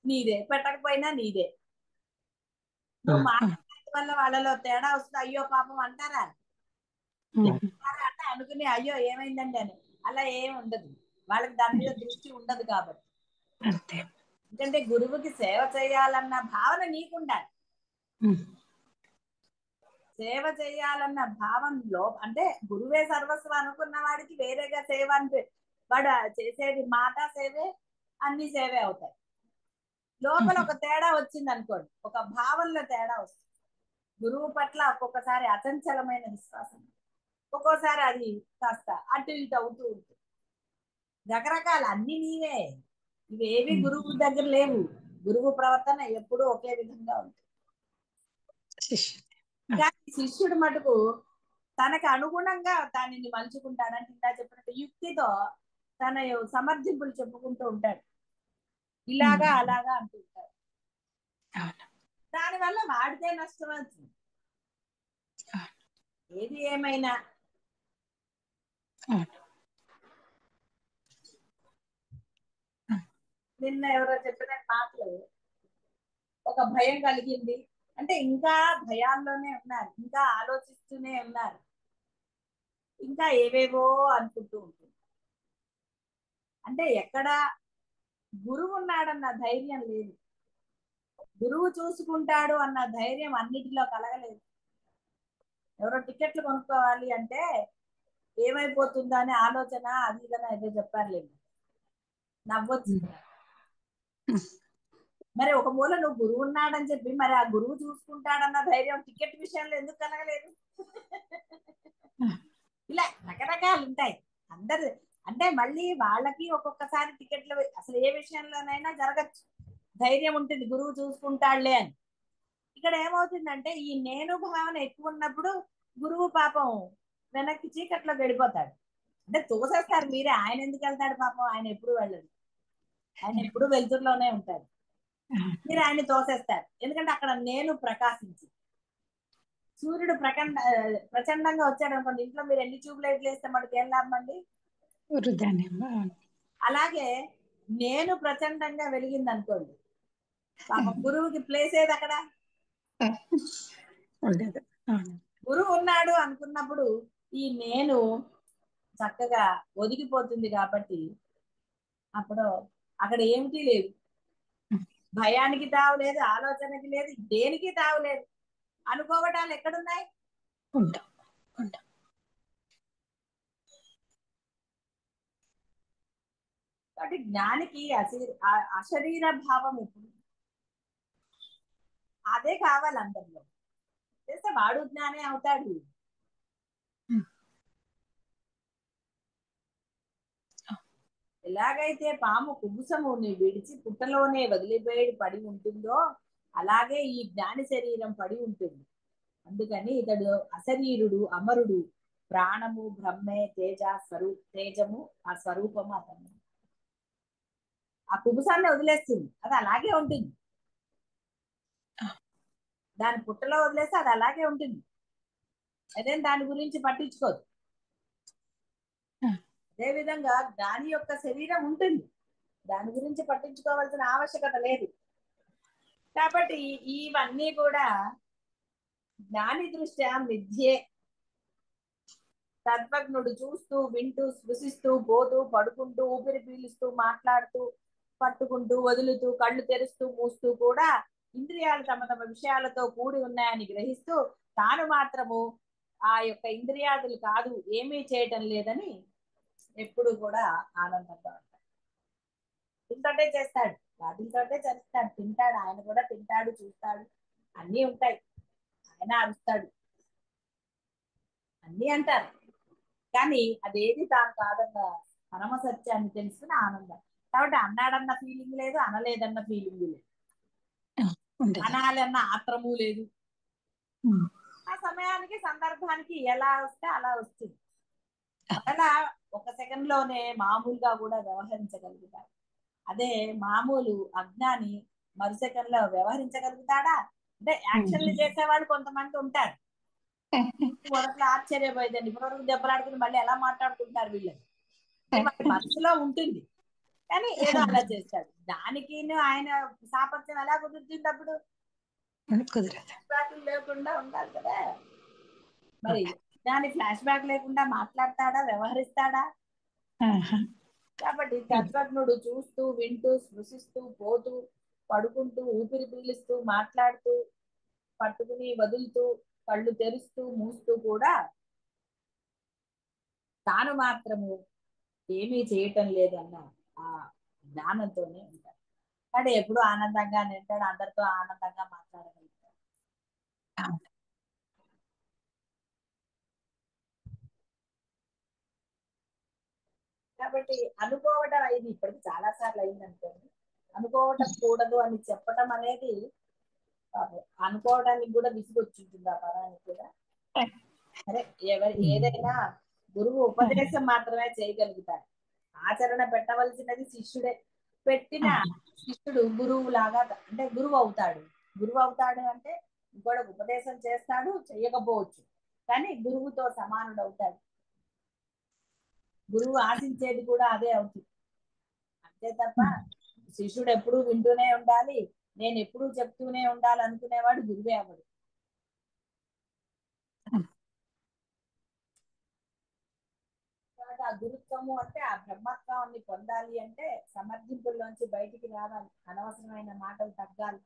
నీదే, పెట్టకపోయినా నీదే. నువ్వు మాట్లాడినంత వల్ల వాళ్ళలో తేడా వస్తుంది, అయ్యో పాపం అంటారా అంటే అనుకుని అయ్యో ఏమైందండి అని, అలా ఏం ఉండదు. వాళ్ళకి దాని మీద దృష్టి ఉండదు కాబట్టి. ఎందుకంటే గురువుకి సేవ చేయాలన్న భావన నీకుండాలి. సేవ చేయాలన్న భావంలో అంటే గురువే సర్వస్వం అనుకున్న వాడికి వేరేగా సేవ అంటే వాడు చేసేది మాట సేవే, అన్ని సేవే అవుతాయి. లోపల ఒక తేడా వచ్చింది అనుకోండి, ఒక భావంలో తేడా వస్తుంది. గురువు పట్ల ఒక్కొక్కసారి అచంచలమైన విశ్వాసం, ఒక్కోసారి అది కాస్త అటు ఇటు అవుతూ ఉంటుంది. రకరకాల అన్ని నీవే, ఇవేవి గురువు దగ్గర లేవు. గురువు ప్రవర్తన ఎప్పుడూ ఒకే విధంగా ఉంటుంది. కానీ శిష్యుడు మటుకు తనకు అనుగుణంగా దానిని మలుచుకుంటాడంటే ఇందా చెప్పినట్టు యుక్తితో తన సమర్థింపులు చెప్పుకుంటూ ఉంటాడు, ఇలాగా అలాగా అంటూ ఉంటాడు. దానివల్ల వాడితే నష్టం అవుతుంది. ఏది ఏమైనా నిన్న ఎవరో చెప్పిన మాటలు, ఒక భయం కలిగింది అంటే ఇంకా భయాల్లోనే ఉన్నారు, ఇంకా ఆలోచిస్తూనే ఉన్నారు, ఇంకా ఏవేవో అనుకుంటూ ఉంటుంది. అంటే ఎక్కడ గురువు ఉన్నాడన్న ధైర్యం లేదు, గురువు చూసుకుంటాడు అన్న ధైర్యం అన్నిటిలో కలగలేదు. ఎవరో టికెట్లు కొనుక్కోవాలి అంటే ఏమైపోతుందో అనే ఆలోచన, అది ఇదని ఏదో చెప్పారులేదు, నవ్వొచ్చు. మరి ఒక మూల నువ్వు గురువు ఉన్నాడని చెప్పి మరి ఆ గురువు చూసుకుంటాడన్న ధైర్యం టికెట్ విషయంలో ఎందుకు కలగలేదు? ఇలా రకరకాలు ఉంటాయి అందరు. అంటే మళ్ళీ వాళ్ళకి ఒక్కొక్కసారి టికెట్లు అసలు ఏ విషయంలోనైనా జరగచ్చు, ధైర్యం ఉంటుంది గురువు చూసుకుంటాడులే అని. ఇక్కడ ఏమవుతుందంటే ఈ నేను భావన ఎక్కువ ఉన్నప్పుడు గురువు పాపం వెనక్కి చీకట్లో గడిపోతాడు. అంటే తోసేస్తారు మీరే, ఆయన ఎందుకు వెళ్తాడు పాపం, ఆయన ఎప్పుడు వెళ్ళడు, ఆయన ఎప్పుడు వెలుతురులోనే ఉంటాడు. మీరు ఆయన తోసేస్తారు, ఎందుకంటే అక్కడ నేను ప్రకాశించి సూర్యుడు ప్రచండంగా వచ్చాడు అనుకోండి, ఇంట్లో మీరు ఎన్ని ట్యూబ్ లైట్లు వేస్తే మనకి ఏం లాభం అండి? అలాగే నేను ప్రచండంగా వెలిగింది అనుకోండి, పాపం గురువుకి ప్లేస్ ఏది అక్కడ? గురువు ఉన్నాడు అనుకున్నప్పుడు ఈ నేను చక్కగా ఒదిగిపోతుంది. కాబట్టి అప్పుడు అక్కడ ఏమిటి లేదు, భయానికి తావు లేదు, ఆలోచనకి లేదు, దేనికి తావు లేదు. అనుకోవటాలు ఎక్కడున్నాయి? కాబట్టి జ్ఞానికి అశరీర భావం ఎప్పుడు అదే కావాలి అందరిలో, చేస్తే వాడు జ్ఞానే అవుతాడు. ఎలాగైతే పాము కుబుసముని విడిచి పుట్టలోనే వదిలిపోయి పడి ఉంటుందో అలాగే ఈ జ్ఞాని శరీరం పడి ఉంటుంది. అందుకని ఇతడు అశరీరుడు, అమరుడు, ప్రాణము బ్రహ్మే, తేజము ఆ స్వరూపము అతను. ఆ కుబుసాన్ని వదిలేస్తుంది, అది అలాగే ఉంటుంది. దాని పుట్టలో వదిలేస్తే అది అలాగే ఉంటుంది, అదే దాని గురించి పట్టించుకోదు. అదేవిధంగా దాని యొక్క శరీరం ఉంటుంది, దాని గురించి పట్టించుకోవాల్సిన ఆవశ్యకత లేదు. కాబట్టి ఇవన్నీ కూడా జ్ఞాని దృష్ట్యా మిథ్యే. తత్వజ్ఞుడు చూస్తూ, వింటూ, స్పృశిస్తూ, పోతూ, పడుకుంటూ, ఊపిరి పీలుస్తూ, మాట్లాడుతూ, పట్టుకుంటూ, వదులుతూ, కళ్ళు తెరుస్తూ, మూస్తూ కూడా ఇంద్రియాలు తమ తమ విషయాలతో కూడి ఉన్నాయని గ్రహిస్తూ తాను మాత్రము ఆ యొక్క ఇంద్రియాదులు కాదు, ఏమీ చేయటం లేదని ఎప్పుడు కూడా ఆనందంగా ఉంటాడు. ఇంతటే చేస్తాడు, వాటితోటే చేస్తాడు, తింటాడు, ఆయన కూడా తింటాడు, చూస్తాడు, అన్నీ ఉంటాయి. ఆయన అరుస్తాడు, అన్నీ అంటారు, కానీ అదేది తాను కాదన్న పరమ సత్యాన్ని తెలుసుకుని ఆనందం. కాబట్టి అన్నాడన్న ఫీలింగ్ లేదు, అనలేదన్న ఫీలింగ్ లేదు, ఉండదు. అనాలన్న ఆత్రము లేదు. ఉమ్. ఆ సమయానికి సందర్భానికి ఎలా వస్తే అలా వస్తుంది. అలా ఒక సెకండ్ లోనే మామూలుగా కూడా వ్యవహరించగలుగుతాడు. అదే మామూలు అజ్ఞాని మరు సెకండ్ లో వ్యవహరించగలుగుతాడా? అంటే యాక్షన్లు చేసేవాళ్ళు కొంతమంది ఉంటారు. మొదట్లో ఆశ్చర్యపోయేదండి, ఇప్పటివరకు దెబ్బలాడుకుని మళ్ళీ ఎలా మాట్లాడుకుంటారు వీళ్ళు, అంటే వాడి మనసులో ఉంటుంది, కానీ ఏదో అలా చేస్తాడు. దానికి ఆయన సాపత్యం ఎలా కుదురుతుంది అప్పుడు? కుదరదు. బ్యాక్ లేకుండా ఉండాలి కదా. మరి దాని ఫ్లాష్ బ్యాక్ లేకుండా మాట్లాడతాడా, వ్యవహరిస్తాడా? ఆహా. కాబట్టి తత్వజ్ఞుడు చూస్తూ వింటూ స్పృశిస్తూ పోతూ పడుకుంటూ ఊపిరి పీలుస్తూ మాట్లాడుతూ పట్టుకుని వదులుతూ కళ్ళు తెరుస్తూ మూస్తూ కూడా తాను మాత్రము ఏమీ చేయటం లేదన్న ఆ జ్ఞానంతోనే ఉంటాడు. అంటే ఎప్పుడు ఆనందంగానే ఉంటాడు, అందరితో ఆనందంగా మాట్లాడగలుగుతాడు. అవును. కాబట్టి అనుకోవడం ఇది ఇప్పటికి చాలా సార్లు అయింది అనుకోండి. అనుకోవటం కూడదు అని చెప్పటం అనేది అనుకోవడానికి కూడా విసుగొచ్చుంటుంది ఆ పదానికి కూడా. అరే ఏదైనా గురువు ఉపదేశం మాత్రమే చేయగలుగుతాడు, ఆచరణ పెట్టవలసినది శిష్యుడే. పెట్టిన శిష్యుడు గురువు లాగా అంటే గురువు అవుతాడు. గురువు అవుతాడు అంటే ఇంకోటి ఉపదేశం చేస్తాడు, చెయ్యకపోవచ్చు, కానీ గురువుతో సమానుడు అవుతాడు. గురువు ఆశించేది కూడా అదే అవుతుంది. అంతే తప్ప శిష్యుడు ఎప్పుడూ వింటూనే ఉండాలి, నేను ఎప్పుడూ చెప్తూనే ఉండాలి అనుకునేవాడు గురువే అవ్వడు. కాబట్టి ఆ గురుత్వము అంటే ఆ బ్రహ్మత్వాన్ని పొందాలి అంటే సమర్థింపుల్లోంచి బయటికి రావాలి, అనవసరమైన మాటలు తగ్గాలి,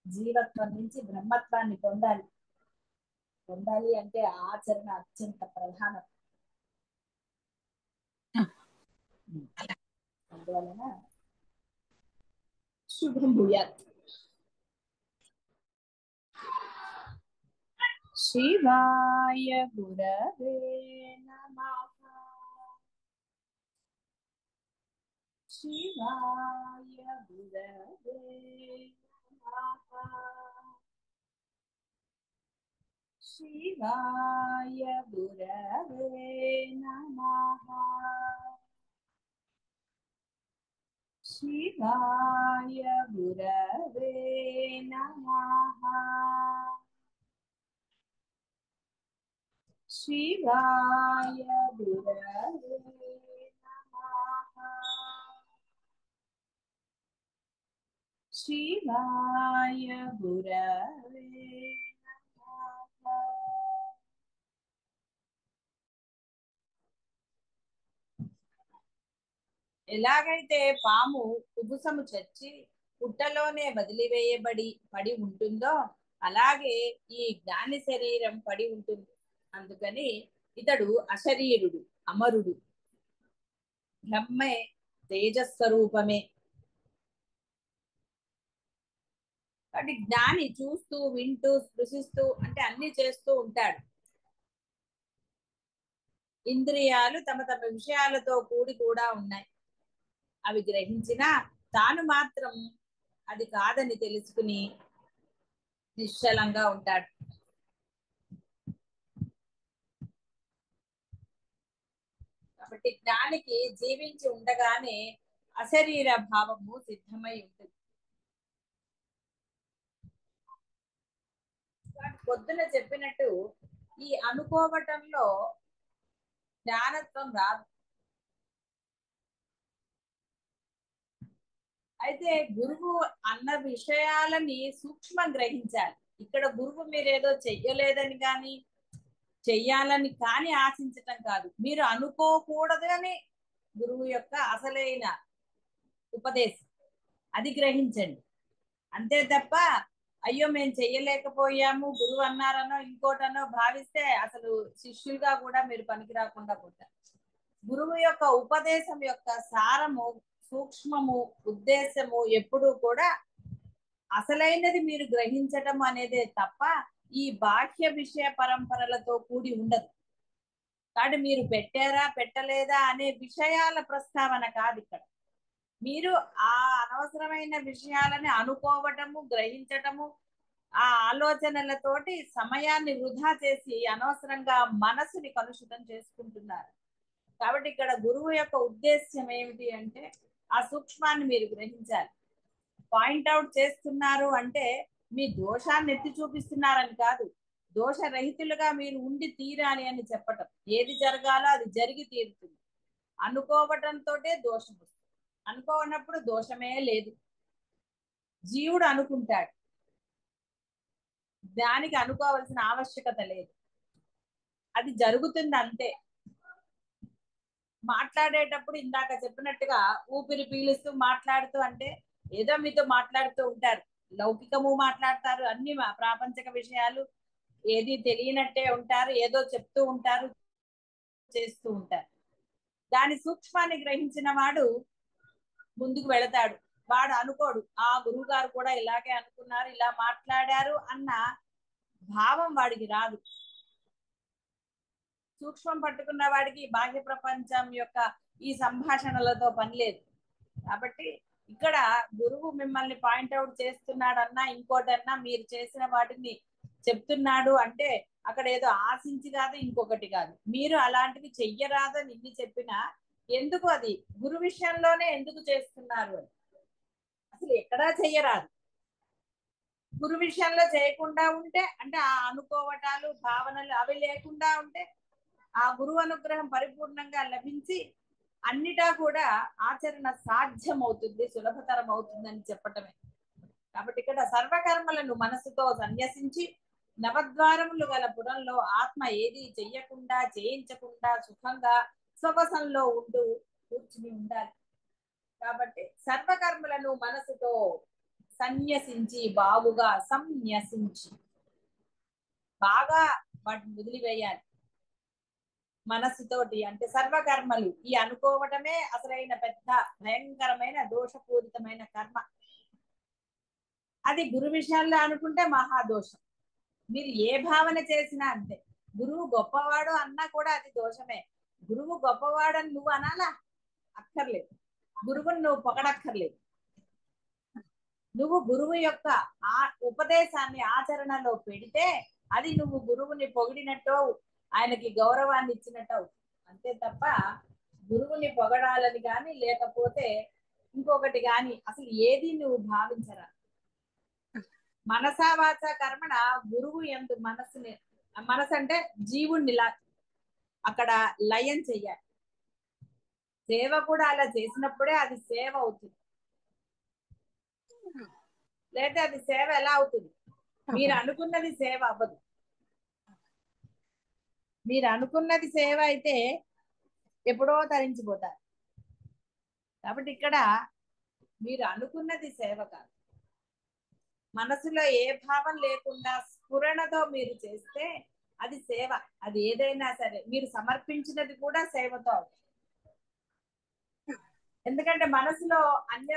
జీవత్వం నుంచి బ్రహ్మత్వాన్ని పొందాలి. పొందాలి అంటే ఆచరణ అత్యంత ప్రధానం. అందువలన శుభం భూయాత్. శివాయ గురవే నమః. శివాయ గురవే నమః. శివాయ గురవే నమః. శివాయ గురవే నమః. శివాయ గురవే నమః. శివాయ గురవే నమః. ఎలాగైతే పాము కుబుసము చచ్చి పుట్టలోనే వదిలివేయబడి పడి ఉంటుందో అలాగే ఈ జ్ఞాని శరీరం పడి ఉంటుంది. అందుకని ఇతడు అశరీరుడు, అమరుడు, బ్రహ్మే, తేజస్వరూపమే. కాబట్టి జ్ఞాని చూస్తూ వింటూ స్పృశిస్తూ అంటే అన్ని చేస్తూ ఉంటాడు. ఇంద్రియాలు తమ తమ విషయాలతో కూడి కూడా ఉన్నాయి, అవి గ్రహించినా తాను మాత్రం అది కాదని తెలుసుకుని నిశ్చలంగా ఉంటాడు. కాబట్టి జ్ఞానికి జీవించి ఉండగానే అశరీర భావము సిద్ధమై ఉంటుంది. పొద్దున చెప్పినట్టు ఈ అనుకోవటంలో జ్ఞానత్వం రాదు. అయితే గురువు అన్న విషయాలని సూక్ష్మం గ్రహించాలి. ఇక్కడ గురువు మీరేదో చెయ్యలేదని కానీ చెయ్యాలని కానీ ఆశించటం కాదు, మీరు అనుకోకూడదు అని గురువు యొక్క అసలైన ఉపదేశం అది గ్రహించండి. అంతే తప్ప అయ్యో మేము చెయ్యలేకపోయాము గురువు అన్నారనో ఇంకోటనో భావిస్తే అసలు శిష్యులుగా కూడా మీరు పనికి రాకుండా పోతారు. గురువు యొక్క ఉపదేశం యొక్క సారము, సూక్ష్మము, ఉద్దేశము ఎప్పుడూ కూడా అసలైనది మీరు గ్రహించటం అనేదే తప్ప ఈ బాహ్య విషయ పరంపరలతో కూడి ఉండదు. కాబట్టి మీరు పెట్టారా పెట్టలేదా అనే విషయాల ప్రస్తావన కాదు ఇక్కడ. మీరు ఆ అనవసరమైన విషయాలని అనుకోవటము, గ్రహించటము, ఆ ఆలోచనలతోటి సమయాన్ని వృధా చేసి అనవసరంగా మనసుని కలుషితం చేసుకుంటున్నారు. కాబట్టి ఇక్కడ గురువు యొక్క ఉద్దేశ్యం ఏమిటి అంటే ఆ సూక్ష్మాన్ని మీరు గ్రహించాలి. పాయింట్అవుట్ చేస్తున్నారు అంటే మీ దోషాన్ని ఎత్తి చూపిస్తున్నారని కాదు, దోషరహితులుగా మీరు ఉండి తీరాలి అని చెప్పటం. ఏది జరగాలో అది జరిగి తీరుతుంది. అనుకోవటంతో దోషం వస్తుంది. అనుకోనప్పుడు దోషమే లేదు. జీవుడు అనుకుంటాడు, దానికి అనుకోవాల్సిన ఆవశ్యకత లేదు, అది జరుగుతుంది అంతే. మాట్లాడేటప్పుడు ఇందాక చెప్పినట్టుగా ఊపిరి పీలుస్తూ మాట్లాడుతూ అంటే ఏదో మీతో మాట్లాడుతూ ఉంటారు, లౌకికము మాట్లాడతారు, అన్ని ప్రాపంచిక విషయాలు ఏది తెలియనట్టే ఉంటారు, ఏదో చెప్తూ ఉంటారు, చేస్తూ ఉంటారు. దాని సూక్ష్మాన్ని గ్రహించిన వాడు ముందుకు వెళతాడు. వాడు అనుకోడు ఆ గురువు గారు కూడా ఇలాగే అనుకున్నారు, ఇలా మాట్లాడారు అన్న భావం వాడికి రాదు. సూక్ష్మం పట్టుకున్న వాడికి బాహ్య ప్రపంచం యొక్క ఈ సంభాషణలతో పని లేదు. కాబట్టి ఇక్కడ గురువు మిమ్మల్ని పాయింట్అవుట్ చేస్తున్నాడన్నా ఇంకోటన్నా మీరు చేసిన వాటిని చెప్తున్నాడు అంటే అక్కడ ఏదో ఆశించి కాదు, ఇంకొకటి కాదు. మీరు అలాంటివి చెయ్యరాదని ఇన్ని చెప్పినా ఎందుకు అది గురు విషయంలోనే ఎందుకు చేస్తున్నారు అని అసలు ఎక్కడా చెయ్యరాదు. గురు విషయంలో చేయకుండా ఉంటే అంటే ఆ అనుకోవటాలు, భావనలు అవి లేకుండా ఉంటే ఆ గురువు అనుగ్రహం పరిపూర్ణంగా లభించి అన్నిటా కూడా ఆచరణ సాధ్యమవుతుంది, సులభతరం అవుతుందని చెప్పటమే. కాబట్టి ఇక్కడ సర్వకర్మలను మనసుతో సన్యసించి నవద్వారములు గల పురంలో ఆత్మ ఏది చెయ్యకుండా చేయించకుండా సుఖంగా స్వవశంలో ఉంటూ కూర్చుని ఉండాలి. కాబట్టి సర్వకర్మలను మనసుతో సన్యసించి, బాగుగా సంన్యసించి బాగా వాటిని వదిలివేయాలి మనస్సుతోటి. అంటే సర్వకర్మలు, ఈ అనుకోవటమే అసలైన పెద్ద భయంకరమైన దోషపూరితమైన కర్మ. అది గురు విషయాల్లో అనుకుంటే మహాదోషం. మీరు ఏ భావన చేసినా అంతే. గురువు గొప్పవాడు అన్నా కూడా అది దోషమే. గురువు గొప్పవాడని నువ్వు అనాలా? అక్కర్లేదు. గురువుని నువ్వు పొగడక్కర్లేదు. నువ్వు గురువు యొక్క ఆ ఉపదేశాన్ని ఆచరణలో పెడితే అది నువ్వు గురువుని పొగిడినట్టు, ఆయనకి గౌరవాన్ని ఇచ్చినట్టు. అంతే తప్ప గురువుని పొగడాలని కానీ లేకపోతే ఇంకొకటి కానీ అసలు ఏది నువ్వు భావించరా. మనసా వాచ కర్మణ గురువు యందు మనసుని, మనసు అంటే జీవుణ్ణి అక్కడ లయం చెయ్యాలి. సేవ కూడా అలా చేసినప్పుడే అది సేవ అవుతుంది. లేదా అది సేవ ఎలా అవుతుంది? మీరు అనుకున్నది సేవ అవ్వదు. మీరు అనుకున్నది సేవ అయితే ఎప్పుడో తరించిపోతారు. కాబట్టి ఇక్కడ మీరు అనుకున్నది సేవ కాదు. మనసులో ఏ భావం లేకుండా స్ఫురణతో మీరు చేస్తే అది సేవ. అది ఏదైనా సరే మీరు సమర్పించినది కూడా సేవతో అవుతుంది. ఎందుకంటే మనసులో అన్య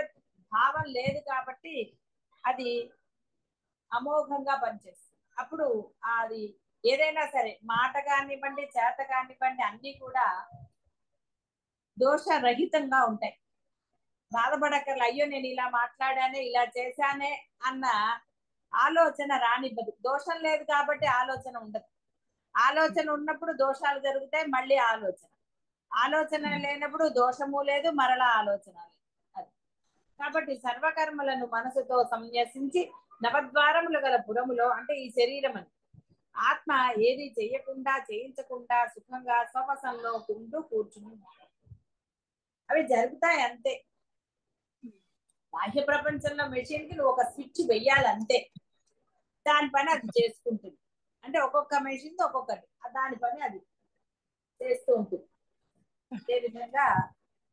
భావం లేదు కాబట్టి అది అమోఘంగా పనిచేస్తుంది. అప్పుడు అది ఏదైనా సరే మాట కానివ్వండి, చేత కానివ్వండి, అన్ని కూడా దోషరహితంగా ఉంటాయి. బాధపడక్కర్లే, అయ్యో నేను ఇలా మాట్లాడానే, ఇలా చేశానే అన్న ఆలోచన రానివ్వదు. దోషం లేదు కాబట్టి ఆలోచన ఉండదు. ఆలోచన ఉన్నప్పుడు దోషాలు జరుగుతాయి, మళ్ళీ ఆలోచన. ఆలోచన లేనప్పుడు దోషము లేదు, మరలా ఆలోచన లేదు. అది కాబట్టి సర్వకర్మలను మనసుతో సంన్యసించి నవద్వారములు గల పురములో, అంటే ఈ శరీరం అని, ఆత్మ ఏది చెయ్యకుండా చేయించకుండా సుఖంగా స్వవశంలో ఉంటూ కూర్చుని అవి జరుగుతాయి అంతే. బాహ్య ప్రపంచంలో మెషిన్ కి నువ్వు ఒక స్విచ్ వెయ్యాలంతే, దాని పని అది చేసుకుంటుంది. అంటే ఒక్కొక్క మెషిన్ ఒక్కొక్కటి దాని పని అది చేస్తూ ఉంటుంది. అదే విధంగా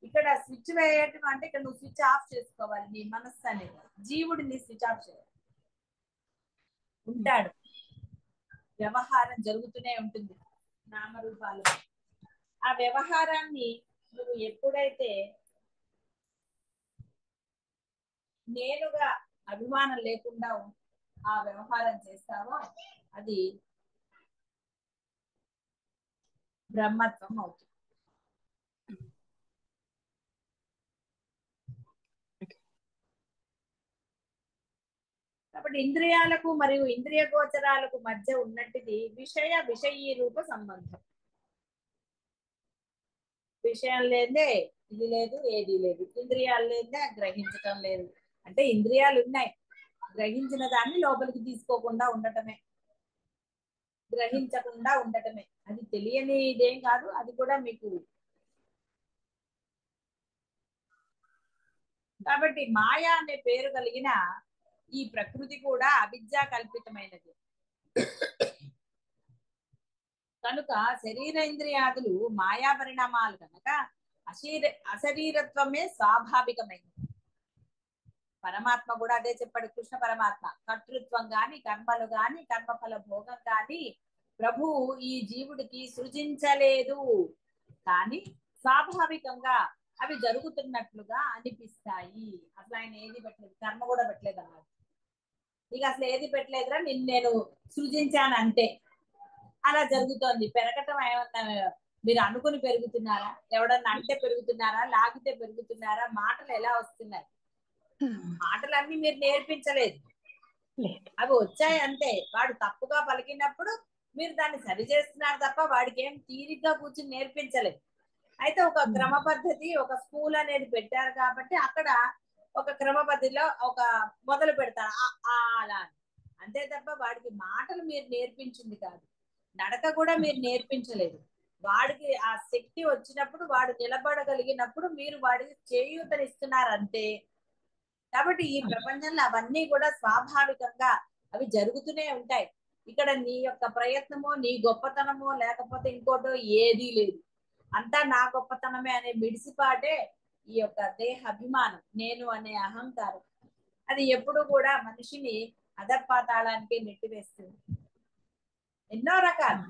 ఇక్కడ స్విచ్ వేయటం అంటే ఇక్కడ నువ్వు స్విచ్ ఆఫ్ చేసుకోవాలి. నీ మనస్సు అనేది జీవుడిని స్విచ్ ఆఫ్ చేయాలి. ఉంటాడు, వ్యవహారం జరుగుతూనే ఉంటుంది నామరూపాలు. ఆ వ్యవహారాన్ని నువ్వు ఎప్పుడైతే నేనుగా అభిమానం లేకుండా ఆ వ్యవహారం చేస్తావో అది బ్రహ్మత్వం అవుతుంది. కాబట్టి ఇంద్రియాలకు మరియు ఇంద్రియ గోచరాలకు మధ్య ఉన్నట్టుది విషయీ రూప సంబంధం. విషయం లేదే ఇది లేదు, ఏది లేదు. ఇంద్రియాలు లేదే గ్రహించటం లేదు. అంటే ఇంద్రియాలు ఉన్నాయి, గ్రహించిన దాన్ని లోపలికి తీసుకోకుండా ఉండటమే, గ్రహించకుండా ఉండటమే. అది తెలియని ఇదేం కాదు, అది కూడా మీకు. కాబట్టి మాయ అనే పేరు కలిగిన ఈ ప్రకృతి కూడా అవిద్యా కల్పితమైనది. కనుక శరీరేంద్రియాదులు మాయా పరిణామాలు కనుక అశరీరత్వమే స్వాభావికమైనది. పరమాత్మ కూడా అదే చెప్పాడు. కృష్ణ పరమాత్మ కర్తృత్వం గాని, కర్మలు గాని, కర్మఫల భోగం గాని ప్రభువు ఈ జీవుడికి సృజించలేదు, కానీ స్వాభావికంగా అవి జరుగుతున్నట్లుగా అనిపిస్తాయి. అసలు ఆయన ఏది పెట్టలేదు, కర్మ కూడా పెట్టలేదు అన్నాడు. నీకు అసలు ఏది పెట్టలేదురా, నేను సృజించాను అంతే. అలా జరుగుతోంది. పెరగటం ఏమన్నా మీరు అనుకుని పెరుగుతున్నారా? ఎవడన్నా అంటే పెరుగుతున్నారా? లాగితే పెరుగుతున్నారా? మాటలు ఎలా వస్తున్నాయి? మాటలన్నీ మీరు నేర్పించలేదు, అవి వచ్చాయి అంతే. వాడు తప్పుగా పలికినప్పుడు మీరు దాన్ని సరి చేస్తున్నారు తప్ప వాడికి ఏం తీరిగ్గా కూర్చుని నేర్పించలేదు. అయితే ఒక క్రమ పద్ధతి, ఒక స్కూల్ అనేది పెట్టారు కాబట్టి అక్కడ ఒక క్రమ పద్ధతిలో ఒక మొదలు పెడతారు అలా. అంతే తప్ప వాడికి మాటలు మీరు నేర్పించింది కాదు, నడక కూడా మీరు నేర్పించలేదు. వాడికి ఆ శక్తి వచ్చినప్పుడు, వాడు నిలబడగలిగినప్పుడు మీరు వాడికి చేయూతనిస్తున్నారు అంతే. కాబట్టి ఈ ప్రపంచంలో అవన్నీ కూడా స్వాభావికంగా అవి జరుగుతూనే ఉంటాయి. ఇక్కడ నీ యొక్క ప్రయత్నమో, నీ గొప్పతనమో, లేకపోతే ఇంకోటో ఏదీ లేదు. అంతా నా గొప్పతనమే అనే మిడిసిపాటే ఈ యొక్క దేహ అభిమానం, నేను అనే అహంకారం. అది ఎప్పుడు కూడా మనిషిని అధపాతాళానికి నెట్టివేస్తుంది. ఎన్నో రకాలు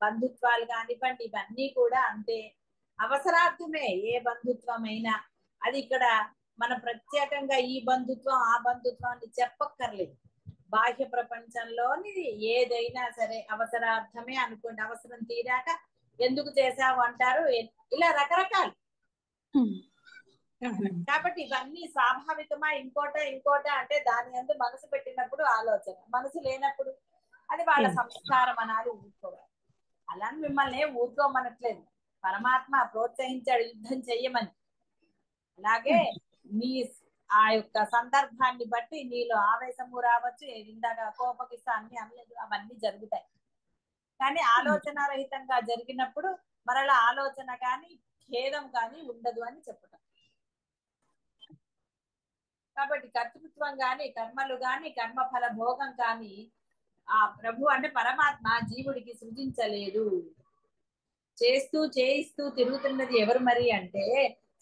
బంధుత్వాలు కానివ్వండి, ఇవన్నీ కూడా అంతే. అవసరార్థమే ఏ బంధుత్వమైనా. అది ఇక్కడ మన ప్రత్యేకంగా ఈ బంధుత్వం ఆ బంధుత్వం అని చెప్పక్కర్లేదు. బాహ్య ప్రపంచంలోని ఏదైనా సరే అవసరార్థమే అనుకోండి. అవసరం తీరాక ఎందుకు చేశావు అంటారు, ఇలా రకరకాలు. కాబట్టి ఇవన్నీ స్వాభావికమా, ఇంకోట అంటే దాని అందు మనసు పెట్టినప్పుడు ఆలోచన, మనసు లేనప్పుడు అది వాళ్ళ సంస్కారం అనాలి, ఊరుకోవాలి. అలా మిమ్మల్ని ఊరుకోమనట్లేదు. పరమాత్మ ప్రోత్సహించాడు యుద్ధం చెయ్యమని. అలాగే నీ ఆ యొక్క సందర్భాన్ని బట్టి నీలో ఆవేశము రావచ్చు, ఇందాక కోపగిస అన్ని అనలేదు, అవన్నీ జరుగుతాయి. కానీ ఆలోచన రహితంగా జరిగినప్పుడు మరలా ఆలోచన కానీ ఖేదం కానీ ఉండదు అని చెప్పటం. కాబట్టి కర్తృత్వం గాని, కర్మలు గాని, కర్మఫల భోగం కానీ ఆ ప్రభు అంటే పరమాత్మ జీవుడికి సృజించలేదు. చేస్తూ చేయిస్తూ తిరుగుతున్నది ఎవరు మరి అంటే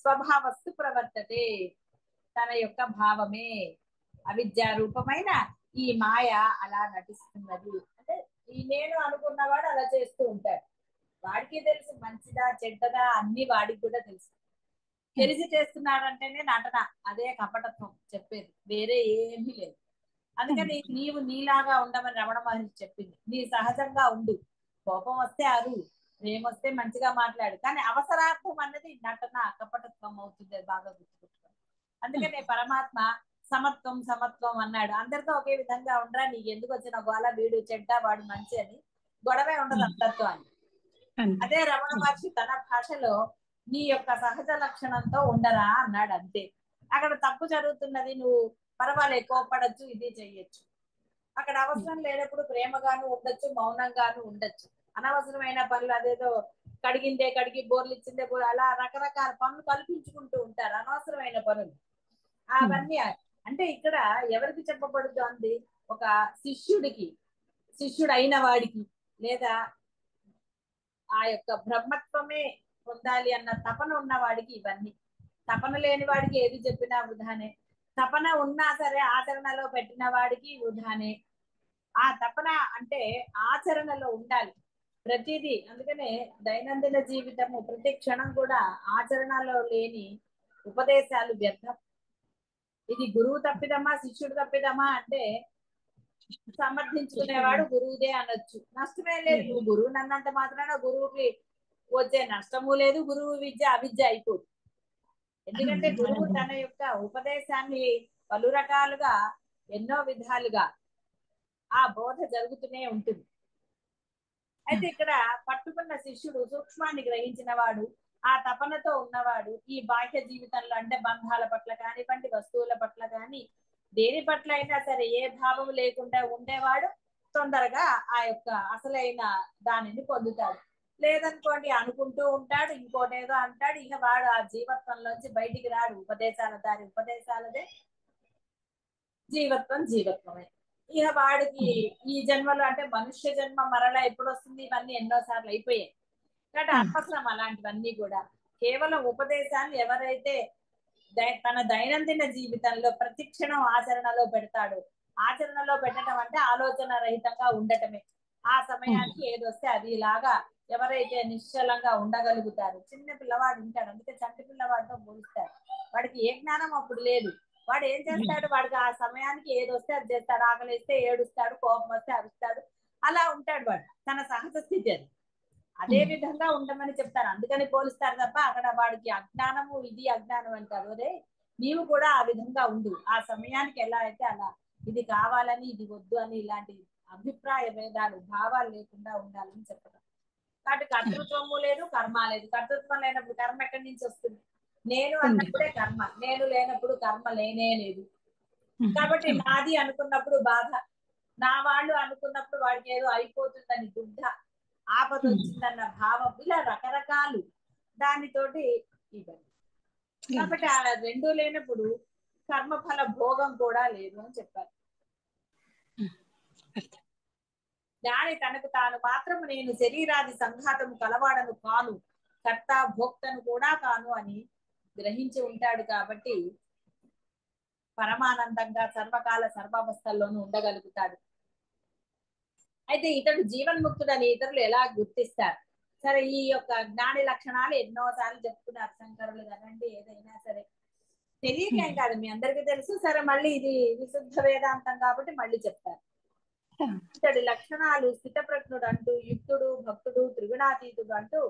స్వభావస్తు ప్రవర్తతే, తన యొక్క భావమే. అవిద్యారూపమైన ఈ మాయ అలా నటిస్తున్నది. అంటే ఈ నేను అనుకున్నవాడు అలా చేస్తూ ఉంటాడు. వాడికి తెలుసు మంచిదా చెడ్డదా అన్ని వాడికి కూడా తెలుసు. తెలిసి చేస్తున్నాడంటేనే నటన, అదే కపటత్వం చెప్పేది, వేరే ఏమీ లేదు. అందుకని నీవు నీలాగా ఉండమని రమణ మహర్షి చెప్పింది. నీ సహజంగా ఉండు, కోపం వస్తే అరు, ప్రేమ వస్తే మంచిగా మాట్లాడు, కానీ అవసరార్థం అన్నది నటన కపటత్వం అవుతుంది. అది బాగా గుర్తుపెట్టుకో. అందుకనే పరమాత్మ సమత్వం సమత్వం అన్నాడు. అందరితో ఒకే విధంగా ఉండరా, నీకు ఎందుకు వచ్చిన గోల, వీడు చెడ్డ వాడు మంచి అని గొడవే ఉండదు అందరితో అని. అదే రమణ మహర్షి తన భాషలో నీ యొక్క సహజ లక్షణంతో ఉండరా అన్నాడు అంతే. అక్కడ తప్పు జరుగుతున్నది, నువ్వు పర్వాలేదు కోపడచ్చు, ఇది చెయ్యొచ్చు. అక్కడ అవసరం లేనప్పుడు ప్రేమగాను ఉండొచ్చు, మౌనంగాను ఉండొచ్చు. అనవసరమైన పనులు, అదేదో కడిగిందే కడిగి బోర్లు ఇచ్చిందే బోర్లు, అలా రకరకాల పనులు కల్పించుకుంటూ ఉంటారు, అనవసరమైన పనులు అవన్నీ. అంటే ఇక్కడ ఎవరికి చెప్పబడుతోంది? ఒక శిష్యుడికి, శిష్యుడు అయిన వాడికి, లేదా ఆ యొక్క బ్రహ్మత్వమే పొందాలి అన్న తపన ఉన్న వాడికి ఇవన్నీ. తపన లేని వాడికి ఏది చెప్పినా వృధానే. తపన ఉన్నా సరే ఆచరణలో పెట్టిన వాడికి వృధానే. ఆ తపన అంటే ఆచరణలో ఉండాలి ప్రతిదీ. అందుకనే దైనందిన జీవితము ప్రతి క్షణం కూడా ఆచరణలో లేని ఉపదేశాలు వ్యర్థం. ఇది గురువు తప్పిదమ్మా శిష్యుడు తప్పిదమ్మా అంటే సమర్థించుకునేవాడు గురువుదే అనొచ్చు. నష్టమే లేదు. నువ్వు గురువు అన్నంత మాత్రాన గురువుకి వచ్చే నష్టము లేదు. గురువు విద్య అవిద్య అయిపోదు. ఎందుకంటే గురువు తన యొక్క ఉపదేశాన్ని పలు రకాలుగా ఎన్నో విధాలుగా ఆ బోధ జరుగుతూనే ఉంటుంది. అయితే ఇక్కడ పట్టుకున్న శిష్యుడు సూక్ష్మాన్ని గ్రహించిన వాడు, ఆ తపనతో ఉన్నవాడు, ఈ బాహ్య జీవితంలో అంటే బంధాల పట్ల కానివ్వండి, వస్తువుల పట్ల కానీ దేని పట్ల అయినా సరే ఏ భావం లేకుండా ఉండేవాడు తొందరగా ఆ యొక్క అసలైన దానిని పొందుతాడు. లేదనుకోండి అనుకుంటూ ఉంటాడు, ఇంకోటేదో అంటాడు, ఇక వాడు ఆ జీవత్వంలోంచి బయటికి రాడు. ఉపదేశాల దారి ఉపదేశాలదే, జీవత్వం జీవత్వమే. ఇక వాడికి ఈ జన్మలో అంటే మనుష్య జన్మ మరలా ఎప్పుడు వస్తుంది, ఇవన్నీ ఎన్నోసార్లు అయిపోయాయి. కాబట్టి అనవసరం అలాంటివన్నీ కూడా. కేవలం ఉపదేశాన్ని ఎవరైతే తన దైనందిన జీవితంలో ప్రతిక్షణం ఆచరణలో పెడతాడు. ఆచరణలో పెట్టడం అంటే ఆలోచన రహితంగా ఉండటమే. ఆ సమయానికి ఏదొస్తే అది ఇలాగా ఎవరైతే నిశ్చలంగా ఉండగలుగుతారు. చిన్న పిల్లవాడు ఉంటాడు, అందుకే చంటి పిల్లవాడితో పోలిస్తారు. వాడికి ఏ జ్ఞానం అప్పుడు లేదు. వాడు ఏం చేస్తాడు, వాడికి ఆ సమయానికి ఏదొస్తే అది చేస్తాడు. ఆకలి వేస్తే ఏడుస్తాడు, కోపం వస్తే అరుస్తాడు, అలా ఉంటాడు వాడు. తన సహజ స్థితి అది. అదే విధంగా ఉండమని చెప్తారు. అందుకని పోలిస్తారు తప్ప అక్కడ వాడికి అజ్ఞానము ఇది అజ్ఞానం అంటారు. అదే నీవు కూడా ఆ విధంగా ఉండు. ఆ సమయానికి ఎలా అయితే అలా, ఇది కావాలని ఇది వద్దు అని ఇలాంటి అభిప్రాయ భేదాలు భావాలు లేకుండా ఉండాలని చెప్పడం. కాబట్టి కర్తృత్వము లేదు, కర్మ లేదు. కర్తృత్వం లేనప్పుడు కర్మ ఎక్కడి నుంచి వస్తుంది? నేను అన్నప్పుడే కర్మ, నేను లేనప్పుడు కర్మ లేనే లేదు. కాబట్టి నాది అనుకున్నప్పుడు బాధ, నా వాళ్ళు అనుకున్నప్పుడు వాడికి ఏదో అయిపోతుందని దుగ్ధ, ఆపద వచ్చిందన్న భావం, ఇలా రకరకాలు దానితోటి ఇవ్వండి. కాబట్టి ఆ రెండు లేనప్పుడు కర్మఫల భోగం కూడా లేదు అని చెప్పారు. దాని తనకు తాను మాత్రం నేను శరీరాది సంఘాతము కలవాడను కాను, కర్త భోక్తను కూడా కాను అని గ్రహించి ఉంటాడు. కాబట్టి పరమానందంగా సర్వకాల సర్వావస్థల్లోనూ ఉండగలుగుతాడు. అయితే ఇతడు జీవన్ముక్తుడని ఇతరులు ఎలా గుర్తిస్తారు? సరే, ఈ యొక్క జ్ఞాని లక్షణాలు ఎన్నోసార్లు చెప్పుకున్నారు శంకరులు కదండి. ఏదైనా సరే తెలియకేం కాదు, మీ అందరికీ తెలుసు. సరే, మళ్ళీ ఇది విశుద్ధ వేదాంతం కాబట్టి మళ్ళీ చెప్తారు. ఇతడి లక్షణాలు స్థితప్రజ్ఞుడు అంటూ, యుక్తుడు, భక్తుడు, త్రిగుణాతీతుడు అంటూ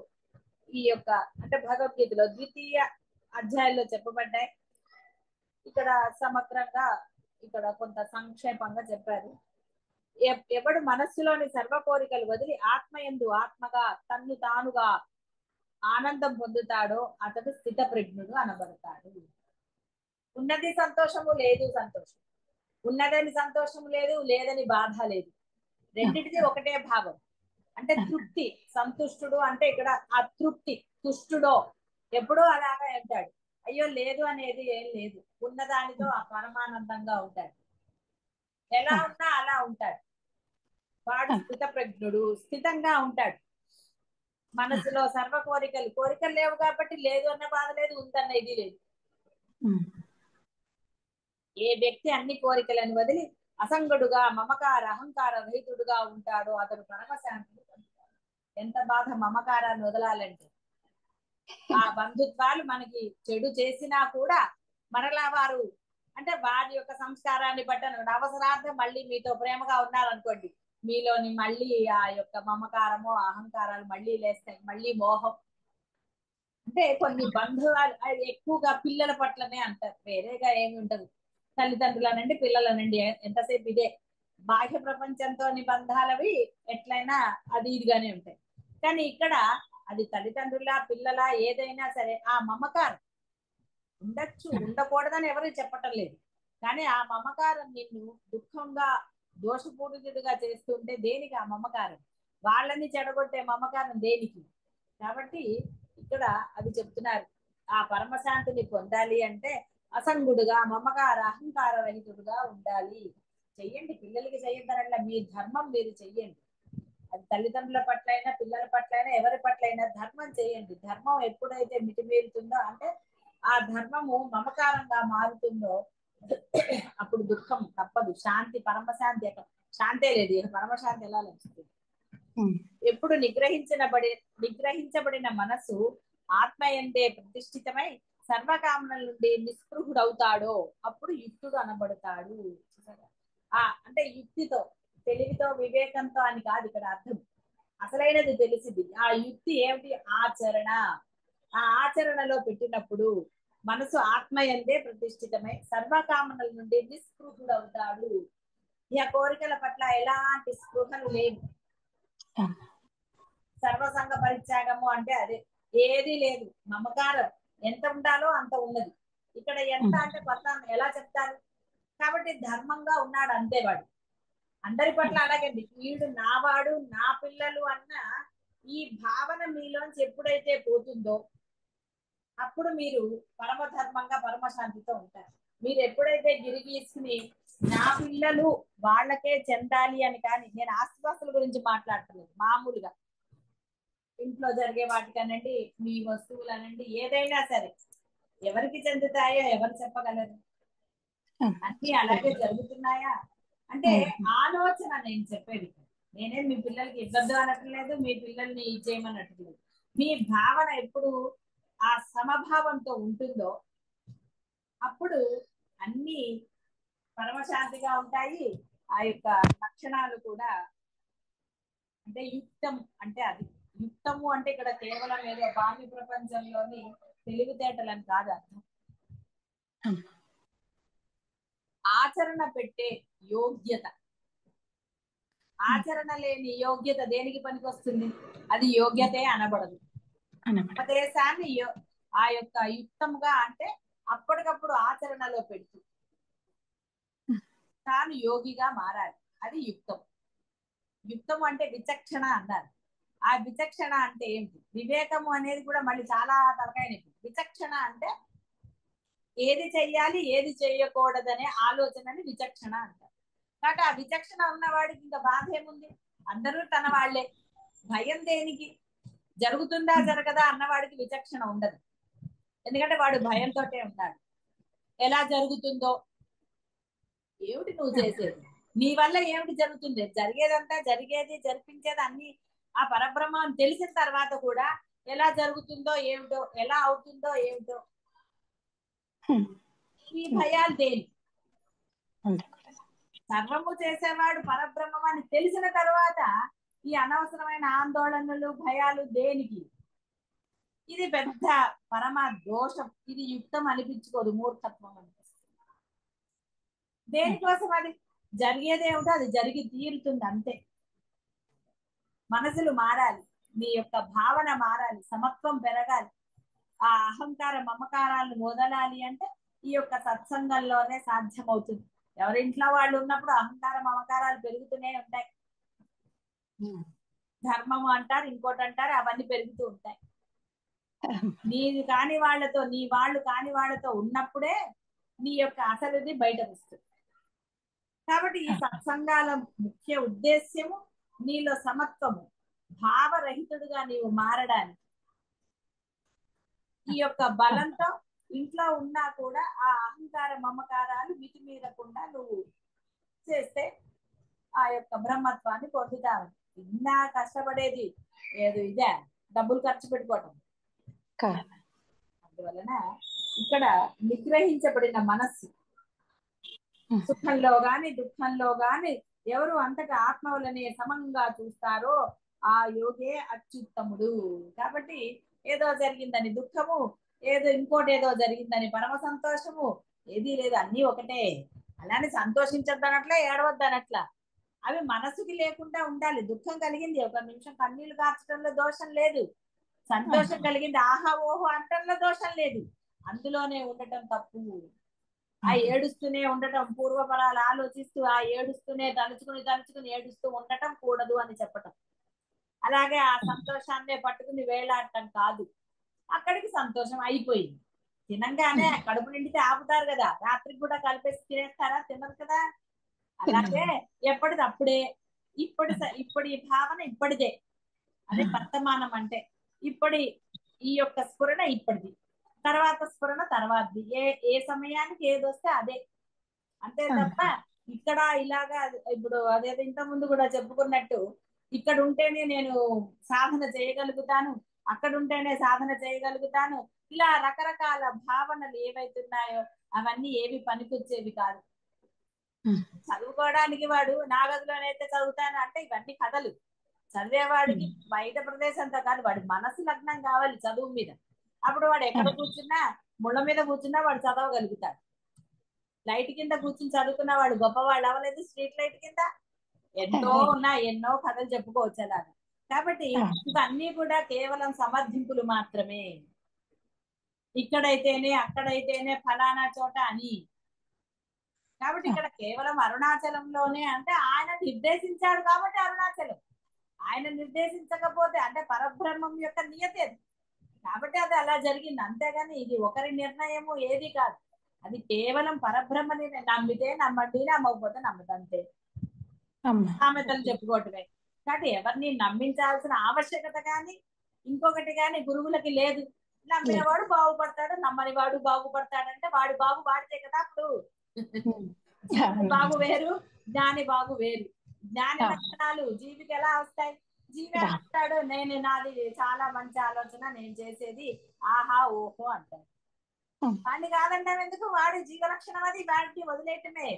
ఈ యొక్క అంటే భగవద్గీతలో ద్వితీయ అధ్యాయంలో చెప్పబడ్డాయి. ఇక్కడ సమగ్రంగా ఇక్కడ కొంత సంక్షేపంగా చెప్పారు. ఎవడు మనస్సులోని సర్వ కోరికలు వదిలి ఆత్మయందు ఆత్మగా తన్ను తానుగా ఆనందం పొందుతాడో అతడు స్థిత ప్రజ్ఞుడు అనబడతాడు. ఉన్నది సంతోషము, లేదు సంతోషం. ఉన్నదని సంతోషము లేదు, లేదని బాధ లేదు. రెండింటిది ఒకటే భావం. అంటే తృప్తి, సంతుష్టుడు అంటే ఇక్కడ అతృప్తి, తుష్టుడో ఎప్పుడో అలాగా అంటాడు. అయ్యో లేదు అనేది ఏం లేదు, ఉన్నదానితో ఆ పరమానందంగా ఉంటాడు. ఎలా ఉన్నా అలా ఉంటాడు. వాడు స్థిత ప్రజ్ఞుడు, స్థితంగా ఉంటాడు. మనసులో సర్వ కోరికలు లేవు కాబట్టి లేదు అన్న బాధ లేదు, ఉందన్న ఇది లేదు. ఏ వ్యక్తి అన్ని కోరికలను వదిలి అసంగుడుగా మమకార అహంకార రహితుడుగా ఉంటాడో అతడు పరమశాంతిని పొందుతాడు. ఎంత బాధ మమకారాన్ని వదలాలంటే. ఆ బంధుత్వాలు మనకి చెడు చేసినా కూడా మరలా వారు అంటే వారి యొక్క సంస్కారాన్ని బట్టి అవసరార్థం మళ్ళీ మీతో ప్రేమగా ఉన్నారనుకోండి, మీలోని మళ్ళీ ఆ యొక్క మమకారము అహంకారాలు మళ్ళీ లేస్తాయి. మళ్ళీ మోహం అంటే కొన్ని బంధువులు ఎక్కువగా పిల్లల పట్లనే అంటారు, వేరేగా ఏమి ఉండదు. తల్లిదండ్రులనండి పిల్లలనండి ఎంతసేపు ఇదే. బాహ్య ప్రపంచంతో బంధాలవి ఎట్లయినా అది ఇదిగానే ఉంటాయి. కానీ ఇక్కడ అది తల్లిదండ్రుల పిల్లల ఏదైనా సరే ఆ మమకారం ఉండొచ్చు, ఉండకూడదని ఎవరు చెప్పటం లేదు. కానీ ఆ మమకారం నిన్ను దుఃఖంగా దోషపూరితుడిగా చేస్తుంటే దేనికి ఆ మమకారం? వాళ్ళని చెడగొట్టే మమకారం దేనికి? కాబట్టి ఇక్కడ అది చెప్తున్నారు. ఆ పరమశాంతిని పొందాలి అంటే అసంగుడుగా మమకార అహంకార రహితుడుగా ఉండాలి. చెయ్యండి, పిల్లలకి చెయ్యద్దనట్లా, మీ ధర్మం మీరు చెయ్యండి. అది తల్లిదండ్రుల పట్ల అయినా పిల్లల పట్ల అయినా ఎవరి పట్ల అయినా ధర్మం చేయండి. ధర్మం ఎప్పుడైతే మితిమీరుతుందో అంటే ఆ ధర్మము మమకారంగా మారుతుందో అప్పుడు దుఃఖం తప్పదు. శాంతి, పరమశాంతి, శాంతే లేదు, పరమశాంతి ఎలా లభిస్తుంది? ఎప్పుడు నిగ్రహించబడిన మనసు ఆత్మయందే ప్రతిష్ఠితమై సర్వకామనల నుండి నిస్పృహుడవుతాడో అప్పుడు యుక్తుడు అనబడతాడు. అంటే యుక్తితో, తెలివితో, వివేకంతో అని కాదు ఇక్కడ అర్థం. అసలైనది తెలిసింది. ఆ యుక్తి ఏమిటి? ఆచరణ. ఆ ఆచరణలో పెట్టినప్పుడు మనసు ఆత్మయందే ప్రతిష్ఠితమై సర్వకామనల నుండి నిస్పృహుడవుతాడు. ఇక కోరికల పట్ల ఎలాంటి స్పృహలు లేవు. సర్వసంగ పరిత్యాగము అంటే అదే, ఏది లేదు, మమకారం ఎంత ఉండాలో అంత ఉన్నది. ఇక్కడ ఎంత అంటే కొత్త ఎలా చెప్తారు? కాబట్టి ధర్మంగా ఉన్నాడు అంతే. వాడు అందరి పట్ల అలాగండి. వీడు నావాడు, నా పిల్లలు అన్న ఈ భావన మీలోంచి ఎప్పుడైతే పోతుందో అప్పుడు మీరు పరమధర్మంగా పరమశాంతితో ఉంటారు. మీరు ఎప్పుడైతే గిరిగీసుకుని నా పిల్లలు వాళ్ళకే చెందాలి అని, కానీ నేను ఆస్తిపాస్తుల గురించి మాట్లాడట్లేదు, మామూలుగా ఇంట్లో జరిగే వాటికనండి, మీ వస్తువులు అనండి, ఏదైనా సరే ఎవరికి చెందుతాయో ఎవరు చెప్పగలరు? అన్ని అలాగే జరుగుతున్నాయా అంటే ఆలోచన. నేను చెప్పేది, నేనే మీ పిల్లలకి ఇబ్బంది అనట్లేదు, మీ పిల్లల్ని చేయమనట్లేదు. మీ భావన ఎప్పుడు ఆ సమభావంతో ఉంటుందో అప్పుడు అన్ని పరమశాంతిగా ఉంటాయి. ఆ యొక్క లక్షణాలు కూడా, అంటే యుక్తం అంటే అది. యుక్తము అంటే ఇక్కడ కేవలం ఏదో బాహ్య ప్రపంచంలోని తెలివితేటలని కాదు అర్థం. ఆచరణ పెట్టే యోగ్యత. ఆచరణ లేని యోగ్యత దేనికి పనికి వస్తుంది? అది యోగ్యతే అనబడదు. ఉపదేశాన్ని ఆ యొక్క యుక్తంగా అంటే అప్పటికప్పుడు ఆచరణలో పెడుతూ తాను యోగిగా మారాలి. అది యుక్తం. యుక్తం అంటే విచక్షణ అన్నారు. ఆ విచక్షణ అంటే ఏంటి? వివేకము అనేది కూడా మళ్ళీ చాలా తరగైనది. విచక్షణ అంటే ఏది చెయ్యాలి, ఏది చేయకూడదనే ఆలోచనని విచక్షణ అంటారు. కాబట్టి ఆ విచక్షణ ఉన్నవాడికి ఇంకా బాధ ఏముంది? అందరూ తన వాళ్లే, భయం దేనికి? జరుగుతుందా జరగదా అన్నవాడికి విచక్షణ ఉండదు. ఎందుకంటే వాడు భయంతో ఉన్నాడు. ఎలా జరుగుతుందో, ఏమిటి నువ్వు చేసేది, నీ వల్ల ఏమిటి జరుగుతుంది? జరిగేదంతా, జరిగేది, జరిపించేది అన్ని ఆ పరబ్రహ్మం తెలిసిన తర్వాత కూడా ఎలా జరుగుతుందో ఏమిటో, ఎలా అవుతుందో ఏమిటో, ఈ భయాలు దేని? సర్వము చేసేవాడు పరబ్రహ్మం అని తెలిసిన తర్వాత ఈ అనవసరమైన ఆందోళనలు, భయాలు దేనికి? ఇది పెద్ద పరమ దోషం. ఇది యుక్తం అనిపించుకోదు, మూర్ఖత్వం అనిపిస్తుంది. దేనికోసం? అది జరిగేదేమిటో అది జరిగి తీరుతుంది అంతే. మనసులు మారాలి, మీ యొక్క భావన మారాలి, సమత్వం పెరగాలి, ఆ అహంకార మమకారాలను వదలాలి అంటే ఈ యొక్క సత్సంగంలోనే సాధ్యమవుతుంది. ఎవరింట్లో వాళ్ళు ఉన్నప్పుడు అహంకార మమకారాలు పెరుగుతూనే ఉంటాయి. ధర్మము అంటారు, ఇంకోటి అంటారు, అవన్నీ పెరుగుతూ ఉంటాయి. నీది కాని వాళ్ళతో, నీ వాళ్ళు కాని వాళ్ళతో ఉన్నప్పుడే నీ యొక్క అసలుది బయట వస్తుంది. కాబట్టి ఈ సత్సంగాల ముఖ్య ఉద్దేశ్యము నీలో సమత్వము, భావరహితుడుగా నీవు మారడానికి. ఈ యొక్క బలంతో ఇంట్లో ఉన్నా కూడా ఆ అహంకార మమకారాలు మితిమీరకుండా నువ్వు చేస్తే ఆ యొక్క బ్రహ్మత్వాన్ని పొందుతావు. ఇన్నా కష్టపడేది ఏదో ఇదే డబ్బులు ఖర్చు పెట్టుకోవటం. అందువలన ఇక్కడ నిగ్రహించబడిన మనస్సు సుఖంలో గాని దుఃఖంలో గాని ఎవరు అంతగా ఆత్మ వలనే సమంగా చూస్తారో ఆ యోగే అత్యుత్తముడు. కాబట్టి ఏదో జరిగిందని దుఃఖము, ఏదో ఇంకోటి ఏదో జరిగిందని పరమ సంతోషము ఏదీ లేదు, అన్నీ ఒకటే. అలానే సంతోషించద్దనట్లా, ఏడవద్దనట్లా, అవి మనసుకి లేకుండా ఉండాలి. దుఃఖం కలిగింది, ఒక నిమిషం కన్నీళ్లు కార్చడంలో దోషం లేదు. సంతోషం కలిగింది, ఆహా ఓహో అంటంలో దోషం లేదు. అందులోనే ఉండటం తప్పు. ఆ ఏడుస్తూనే ఉండటం, పూర్వపరాలు ఆలోచిస్తూ ఆ ఏడుస్తూనే తలుచుకుని ఏడుస్తూ ఉండటం కూడదు అని చెప్పటం. అలాగే ఆ సంతోషాన్నే పట్టుకుని వేలాడటం కాదు. అక్కడికి సంతోషం అయిపోయింది. తినంగానే కడుపు నిండితే ఆపుతారు కదా, రాత్రికి కూడా కలిపేసి తినేస్తారా? తినరు కదా. అలాగే ఎప్పటిదప్పుడే, ఇప్పటి భావన ఇప్పటిదే. అదే వర్తమానం అంటే. ఇప్పటి ఈ యొక్క స్ఫురణ ఇప్పటిది, తర్వాత స్ఫురణ తర్వాతది. ఏ సమయానికి ఏదొస్తే అదే, అంతే తప్ప ఇక్కడ ఇలాగా. ఇప్పుడు అదేదో ఇంత ముందు కూడా చెప్పుకున్నట్టు, ఇక్కడ ఉంటేనే నేను సాధన చేయగలుగుతాను, అక్కడ ఉంటేనే సాధన చేయగలుగుతాను, ఇలా రకరకాల భావనలు ఏవైతున్నాయో అవన్నీ ఏవి పనికొచ్చేవి కాదు. చదువుకోవడానికి వాడు నా గదిలోనైతే చదువుతాను అంటే ఇవన్నీ కథలు. చదివేవాడికి బయట ప్రదేశంతో కాదు, వాడి మనసు లగ్నం కావాలి చదువు మీద. అప్పుడు వాడు ఎక్కడ కూర్చున్నా, ముళ్ళ మీద కూర్చున్నా వాడు చదవగలుగుతాడు. లైట్ కింద కూర్చుని చదువుకున్న వాడు గొప్పవాళ్ళు అవ్వలేదు. స్ట్రీట్ లైట్ కింద ఎంతో ఉన్నా, ఎన్నో కథలు చెప్పుకోవచ్చు అలాగా. కాబట్టి ఇవన్నీ కూడా కేవలం సమర్థింపులు మాత్రమే. ఇక్కడైతేనే అక్కడైతేనే ఫలానా చోట అని. కాబట్టి ఇక్కడ కేవలం అరుణాచలంలోనే అంటే ఆయన నిర్దేశించాడు కాబట్టి అరుణాచలం. ఆయన నిర్దేశించకపోతే అంటే పరబ్రహ్మం యొక్క నియతి అది, కాబట్టి అది అలా జరిగింది. అంతేగాని ఇది ఒకరి నిర్ణయము ఏది కాదు. అది కేవలం పరబ్రహ్మని నమ్మితే నమ్మండి, నమ్మకపోతే నమ్మదంతే. సామెతలు చెప్పుకోవటమే. కాబట్టి ఎవరిని నమ్మించాల్సిన ఆవశ్యకత కానీ ఇంకొకటి కానీ గురువులకి లేదు. నమ్మినవాడు బాగుపడతాడు, నమ్మని వాడు బాగుపడతాడంటే వాడు బాగు వాడితే కదా. అప్పుడు బాగు వేరు, జ్ఞాని బాగు వేరు. జ్ఞాని లక్షణాలు జీవికి ఎలా వస్తాయి? జీవి అంటాడు నేను నాది చాలా మంచి ఆలోచన, నేను చేసేది ఆహా ఓహో అంటాడు. వాడిని కాదంటాం ఎందుకు? వాడి జీవ లక్షణం అది, వాడికి వదిలేయటమే.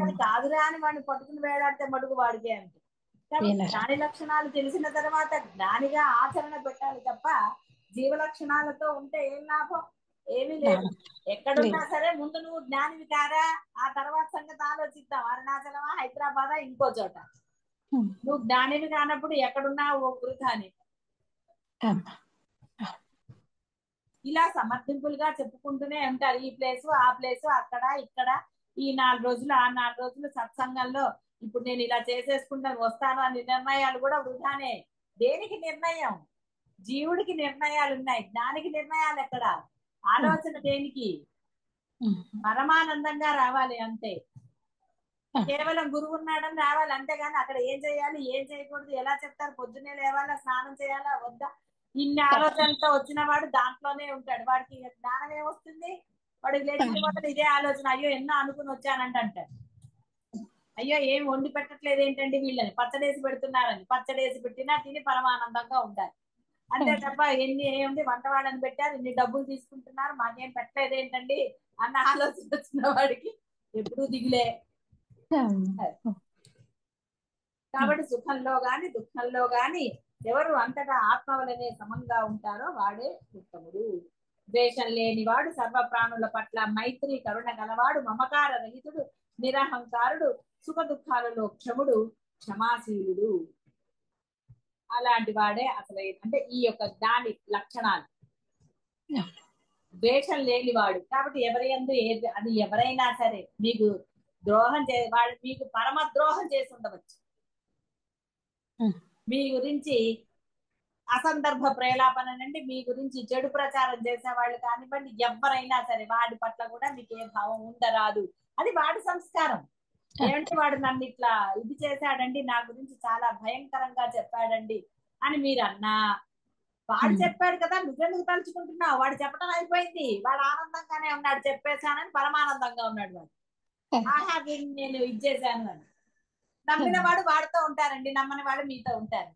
అది కాదురా అని వాడిని పట్టుకుని వేలాడితే మటుకు వాడికే అంటే. జ్ఞాని లక్షణాలు తెలిసిన తర్వాత జ్ఞానిగా ఆచరణ పెట్టాలి తప్ప జీవ లక్షణాలతో ఉంటే ఏం లాభం? ఏమీ లేదు. ఎక్కడున్నా సరే ముందు నువ్వు జ్ఞానివి కారా, ఆ తర్వాత సంగతి ఆలోచిద్దాం. అరుణాచలమా, హైదరాబాదా, ఇంకో చోట. నువ్వు జ్ఞానివి కానప్పుడు ఎక్కడున్నా ఓ వృధాని. ఇలా సమర్థింపులుగా చెప్పుకుంటూనే ఉంటారు. ఈ ప్లేసు, ఆ ప్లేసు, అక్కడ ఇక్కడ, ఈ 4 రోజులు, ఆ 4 రోజులు సత్సంగంలో ఇప్పుడు నేను ఇలా చేసేసుకుంటాను వస్తాను అని నిర్ణయాలు కూడా వృధానే. దేనికి నిర్ణయం? జీవుడికి నిర్ణయాలు ఉన్నాయి, జ్ఞానికి నిర్ణయాలు ఎక్కడ? ఆలోచన దేనికి? పరమానందంగా రావాలి అంతే. కేవలం గురువు ఉన్నాడని రావాలి అంతేగాని అక్కడ ఏం చేయాలి, ఏం చేయకూడదు, ఎలా చెప్తారు, పొద్దున్నే లేవాలా, స్నానం చేయాలా వద్దా, ఇన్ని ఆలోచనలతో వచ్చిన వాడు దాంట్లోనే ఉంటాడు. వాడికి జ్ఞానం ఏమొస్తుంది? వాడికి లేచిన మొదలు ఇదే ఆలోచన, అయ్యో ఎన్నో అనుకుని వచ్చానంట అంటాడు. అయ్యో ఏం వండి పెట్టట్లేదు ఏంటండి వీళ్ళని, పచ్చడేసి పెడుతున్నారని. పచ్చడేసి పెట్టినా తిని పరమానందంగా ఉండాలి అంతే తప్ప ఎన్ని ఏముంది వంటవాడని పెట్టారు, ఇన్ని డబ్బులు తీసుకుంటున్నారు, మాకేం పెట్టలేదు ఏంటండి అన్న ఆలోచన వచ్చిన వాడికి ఎప్పుడూ దిగులే. కాబట్టి సుఖంలో గాని దుఃఖంలో గాని ఎవరు అంతటా ఆత్మవలనే సమంగా ఉంటారో వాడే ఉత్తముడు. ద్వేషం లేనివాడు, సర్వ ప్రాణుల పట్ల మైత్రి కరుణ గలవాడు, మమకార రహితుడు, నిరహంకారుడు, సుఖ దుఃఖాలలో క్షముడు, క్షమాశీలుడు. అలాంటి వాడే అసలు అంటే ఈ యొక్క జ్ఞాని లక్షణాలు. ద్వేషం లేనివాడు కాబట్టి ఎవరి యందు అది ఎవరైనా సరే మీకు ద్రోహం వాడు మీకు పరమ ద్రోహం చేసి ఉండవచ్చు. మీ గురించి అసందర్భ ప్రేలాపన నుండి మీ గురించి చెడు ప్రచారం చేసే వాళ్ళు కానివ్వండి, ఎవరైనా సరే వాడి పట్ల కూడా మీకు ఏ భావం ఉండరాదు. అది వాడి సంస్కారం. ఏమంటే వాడు నన్ను ఇట్లా ఇది చేశాడండి, నా గురించి చాలా భయంకరంగా చెప్పాడండి అని మీరు అన్నా, వాడు చెప్పాడు కదా, నువ్వెందుకు తలుచుకుంటున్నావు? వాడు చెప్పడం అయిపోయింది, వాడు ఆనందంగానే ఉన్నాడు, చెప్పేశానని పరమానందంగా ఉన్నాడు వాడు. ఆహా నేను ఇది చేశాను అని. నమ్మిన వాడు వాడితో ఉంటారండి, నమ్మని వాడు మీతో ఉంటారు.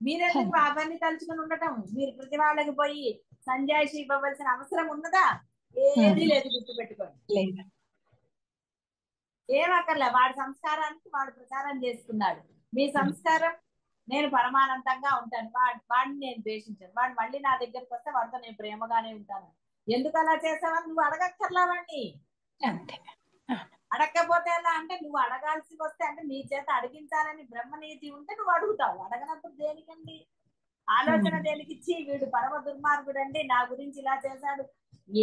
మీరెందుకు అవన్నీ తలుచుకుని ఉండటం? మీరు ప్రతి వాళ్ళకి పోయి సంజాయిషి ఇవ్వవలసిన అవసరం ఉన్నదా? ఏదీ లేదు, గుర్తుపెట్టుకోండి. ఏమక్కర్లే, వాడి సంస్కారానికి వాడు ప్రచారం చేసుకున్నాడు. మీ సంస్కారం నేను పరమానందంగా ఉంటాను, వాడిని నేను ద్వేషించాను, వాడు మళ్ళీ నా దగ్గరకు వస్తే వాడితో నేను ప్రేమగానే ఉంటాను. ఎందుకు అలా చేసావని నువ్వు అడగక్కర్లా వాడిని. అడగకపోతే ఎలా అంటే నువ్వు అడగాల్సి వస్తే అంటే నీ చేత అడిగించాలని బ్రహ్మనీతి ఉంటే నువ్వు అడుగుతావు. అడగనప్పుడు దేనికండి? ఆలోచన దేనికి ఇచ్చి వీడు పరమ దుర్మార్గుడండి, నా గురించి ఇలా చేశాడు,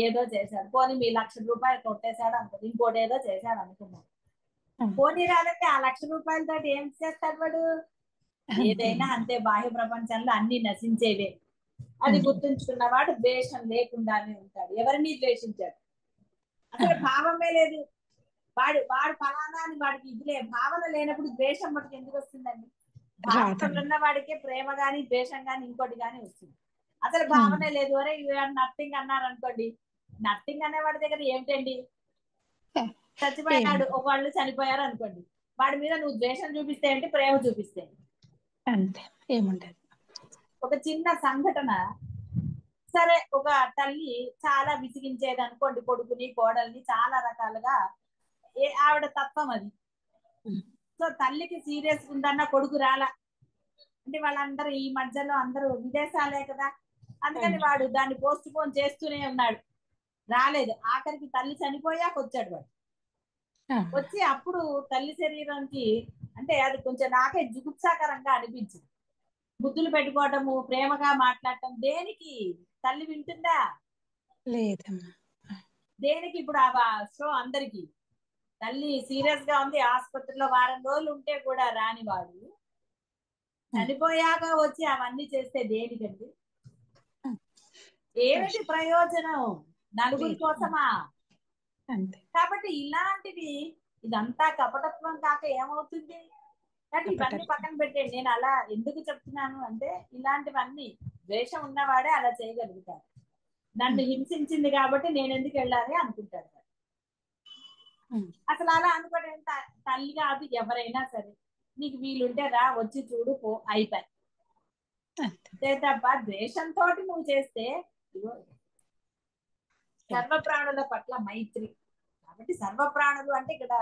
ఏదో చేశాడు, పోనీ మీ 1,00,000 రూపాయలు కొట్టేశాడు అనుకో, ఇంకోటి ఏదో చేశాడు అనుకున్నాడు, పోనీ రాదంటే ఆ 1,00,000 రూపాయలతో ఏం చేస్తాడు వాడు? ఏదైనా అంతే, బాహ్య ప్రపంచంలో అన్ని నశించేవే. అది గుర్తుంచుకున్నవాడు ద్వేషం లేకుండానే ఉంటాడు, ఎవరిని ద్వేషించాడు. అసలు భావమే లేదు. వాడు ఫలానా అని వాడికి ఇదిలే భావన లేనప్పుడు ద్వేషం మటుకు ఎందుకు వస్తుందండి? భావన ఉన్న వాడికే ప్రేమ గాని ద్వేషం గాని ఇంకోటి గాని వస్తుంది. అసలు భావనే లేదు, అరే నథింగ్ అన్నారు అనుకోండి, నథింగ్ అనే వాడి దగ్గర ఏమిటండి? చచ్చిపోయాడు, ఒకళ్ళు చనిపోయారు అనుకోండి, వాడి మీద నువ్వు ద్వేషం చూపిస్తే ఏంటి, ప్రేమ చూపిస్తే అంతే, ఏముండదు. ఒక చిన్న సంఘటన సరే ఒక తల్లి చాలా విసిగించేది అనుకోండి, కొడుకుని కోడల్ని చాలా రకాలుగా, ఆవిడ తత్వం అది. ఉమ్. సో తల్లికి సీరియస్ ఉందన్న కొడుకు రాలా, అంటే వాళ్ళందరూ ఈ మధ్యలో అందరూ విదేశాలే కదా, అందుకని అవును. వాడు దాన్ని పోస్ట్ పోన్ చేస్తూనే ఉన్నాడు, రాలేదు. ఆఖరికి తల్లి చనిపోయాక వచ్చాడు వాడు. అవును. వచ్చి అప్పుడు తల్లి శరీరానికి, అంటే అది కొంచెం నాకే జుగుప్సాకరంగా అనిపించింది. ముద్దులు పెట్టుకోవటము, ప్రేమగా మాట్లాడటం, దేనికి? తల్లి వింటుందా? లేదమ్మా. దేనికి? ఇప్పుడు ఆ షో అందరికి తల్లి సీరియస్ గా ఉంది, ఆసుపత్రిలో వారం రోజులు ఉంటే కూడా రాని వాడు ఉమ్. చనిపోయాక వచ్చి అవన్నీ చేస్తే దేనికండి? ఉమ్. ఏమిటి దోషం ప్రయోజనం? నలుగురి లేదు. కోసమా? అంతే. కాబట్టి ఇలాంటివి, ఇదంతా కపటత్వం కాక ఏమవుతుంది? కాబట్టి ఇవన్నీ కపటత్వం. పక్కన పెట్టండి. నేను అలా ఎందుకు చెప్తున్నాను అంటే, ఇలాంటివన్నీ ద్వేషం ఉన్నవాడే అలా చేయగలుగుతారు. నన్ను ఉమ్. హింసించింది కాబట్టి నేను ఎందుకు వెళ్ళాలి అనుకుంటాడు. ఉమ్. అసలు అలా అనుకోవడం తల్లి కాదు, ఎవరైనా సరే నీకు వీలుంటే రా, వచ్చి చూడు, పో, అయిపోయి. అంతే. అంతే తప్ప ద్వేషంతో నువ్వు చేస్తే, ఇదిగో సర్వ ఏర్పడదు. ప్రాణుల పట్ల మైత్రి. కాబట్టి సర్వ ప్రాణులు అంటే ఇక్కడ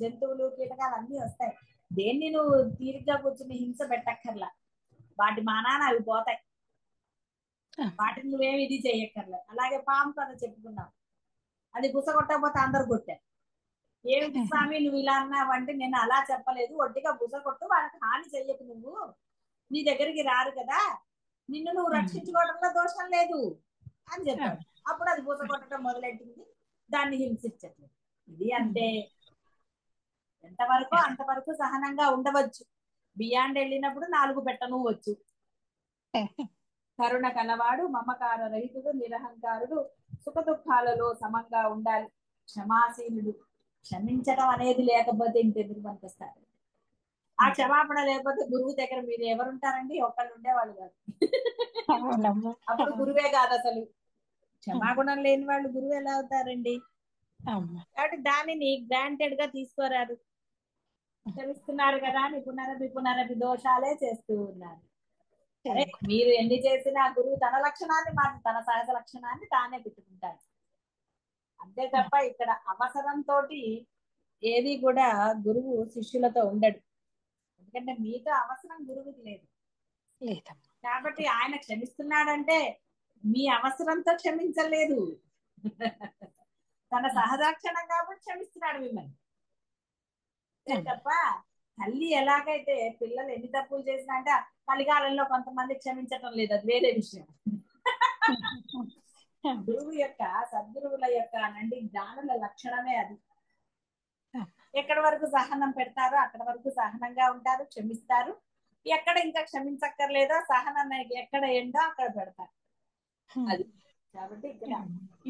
జంతువులు, కీటకాలు అన్ని వస్తాయి. దేన్ని నువ్వు తీరిగ్గా కూర్చుని హింస పెట్టక్కర్లా, వాటి మానాన అవి పోతాయి. ఆ. వాటిని నువ్వేమి ఇది చేయక్కర్లే. అలాగే పాము కథ చెప్పుకున్నాం, అది బుస కొట్టకపోతే అందరు కొట్టారు. ఏమిటి స్వామి నువ్వు ఇలా అన్నావంటే, నేను అలా చెప్పలేదు, ఒట్టిగా బుస కొట్టు, వాళ్ళకి హాని చెయ్యకు, నువ్వు నీ దగ్గరికి రారు కదా, నిన్ను నువ్వు ఉమ్. రక్షించుకోవడంలో దోషం లేదు అని చెప్పాడు. అవును. అప్పుడు అది బుస కొట్టడం మొదలెట్టింది, దాన్ని హింసించట్లేదు. ఇది అంతే. ఉమ్. ఎంతవరకు అంతవరకు సహనంగా ఉండవచ్చు. బియాండ్ వెళ్ళినప్పుడు నాలుగు పెట్టను వచ్చు. కరుణ కలవాడు, మమకార రహితుడు, నిరహంకారుడు, సుఖ దుఃఖాలలో సమంగా ఉండాలి, క్షమాశీనుడు. క్షమించడం అనేది లేకపోతే ఇంకెందుకు పనికొస్తారు? ఆ క్షమాపణ లేకపోతే గురువు దగ్గర మీరు ఎవరుంటారండి? ఒకళ్ళు ఉండేవాళ్ళు కాదు. అవునమ్మా. అప్పుడు అవును. గురువే కాదు అసలు. ఉమ్. క్షమాగుణం లేని వాళ్ళు గురువు ఎలా అవుతారండి? అమ్మా. కాబట్టి దానిని గ్రాంటెడ్ గా తీసుకోరాదు. క్షమిస్తున్నారు కదా అని పునరపి పునరపి దోషాలే చేస్తూ ఉన్నారు. సరే, చేయకూడదు. మీరు ఎన్ని చేసినా గురువు తన లక్షణాన్ని మాత్రం, తన సహజ లక్షణాన్ని తానే పెట్టుకుంటాడు. అంతే తప్ప ఇక్కడ అవసరంతో ఏది కూడా గురువు శిష్యులతో ఉండడు. ఎందుకంటే మీతో అవసరం గురువుకి లేదు. లేదమ్మా. కాబట్టి ఆయన క్షమిస్తున్నాడంటే మీ అవసరంతో క్షమించలేదు, తన సహజాక్షణం కాబట్టి క్షమిస్తున్నాడు మిమ్మల్ని. అంతే అవును. తప్ప తల్లి ఎలాగైతే పిల్లలు ఎన్ని తప్పులు చేసినా అంటే, కలికాలంలో కొంతమంది క్షమించటం లేదు, అది వేరే విషయం. గురువు యొక్క, సద్గురువుల యొక్క నండి జ్ఞానుల లక్షణమే అది. ఎక్కడి వరకు సహనం పెడతారో అక్కడ వరకు సహనంగా ఉంటారు, క్షమిస్తారు. ఎక్కడ ఇంకా క్షమించక్కర్లేదో సహనం ఎక్కడ ఎండో అక్కడ పెడతారు. అది. కాబట్టి ఇక్కడ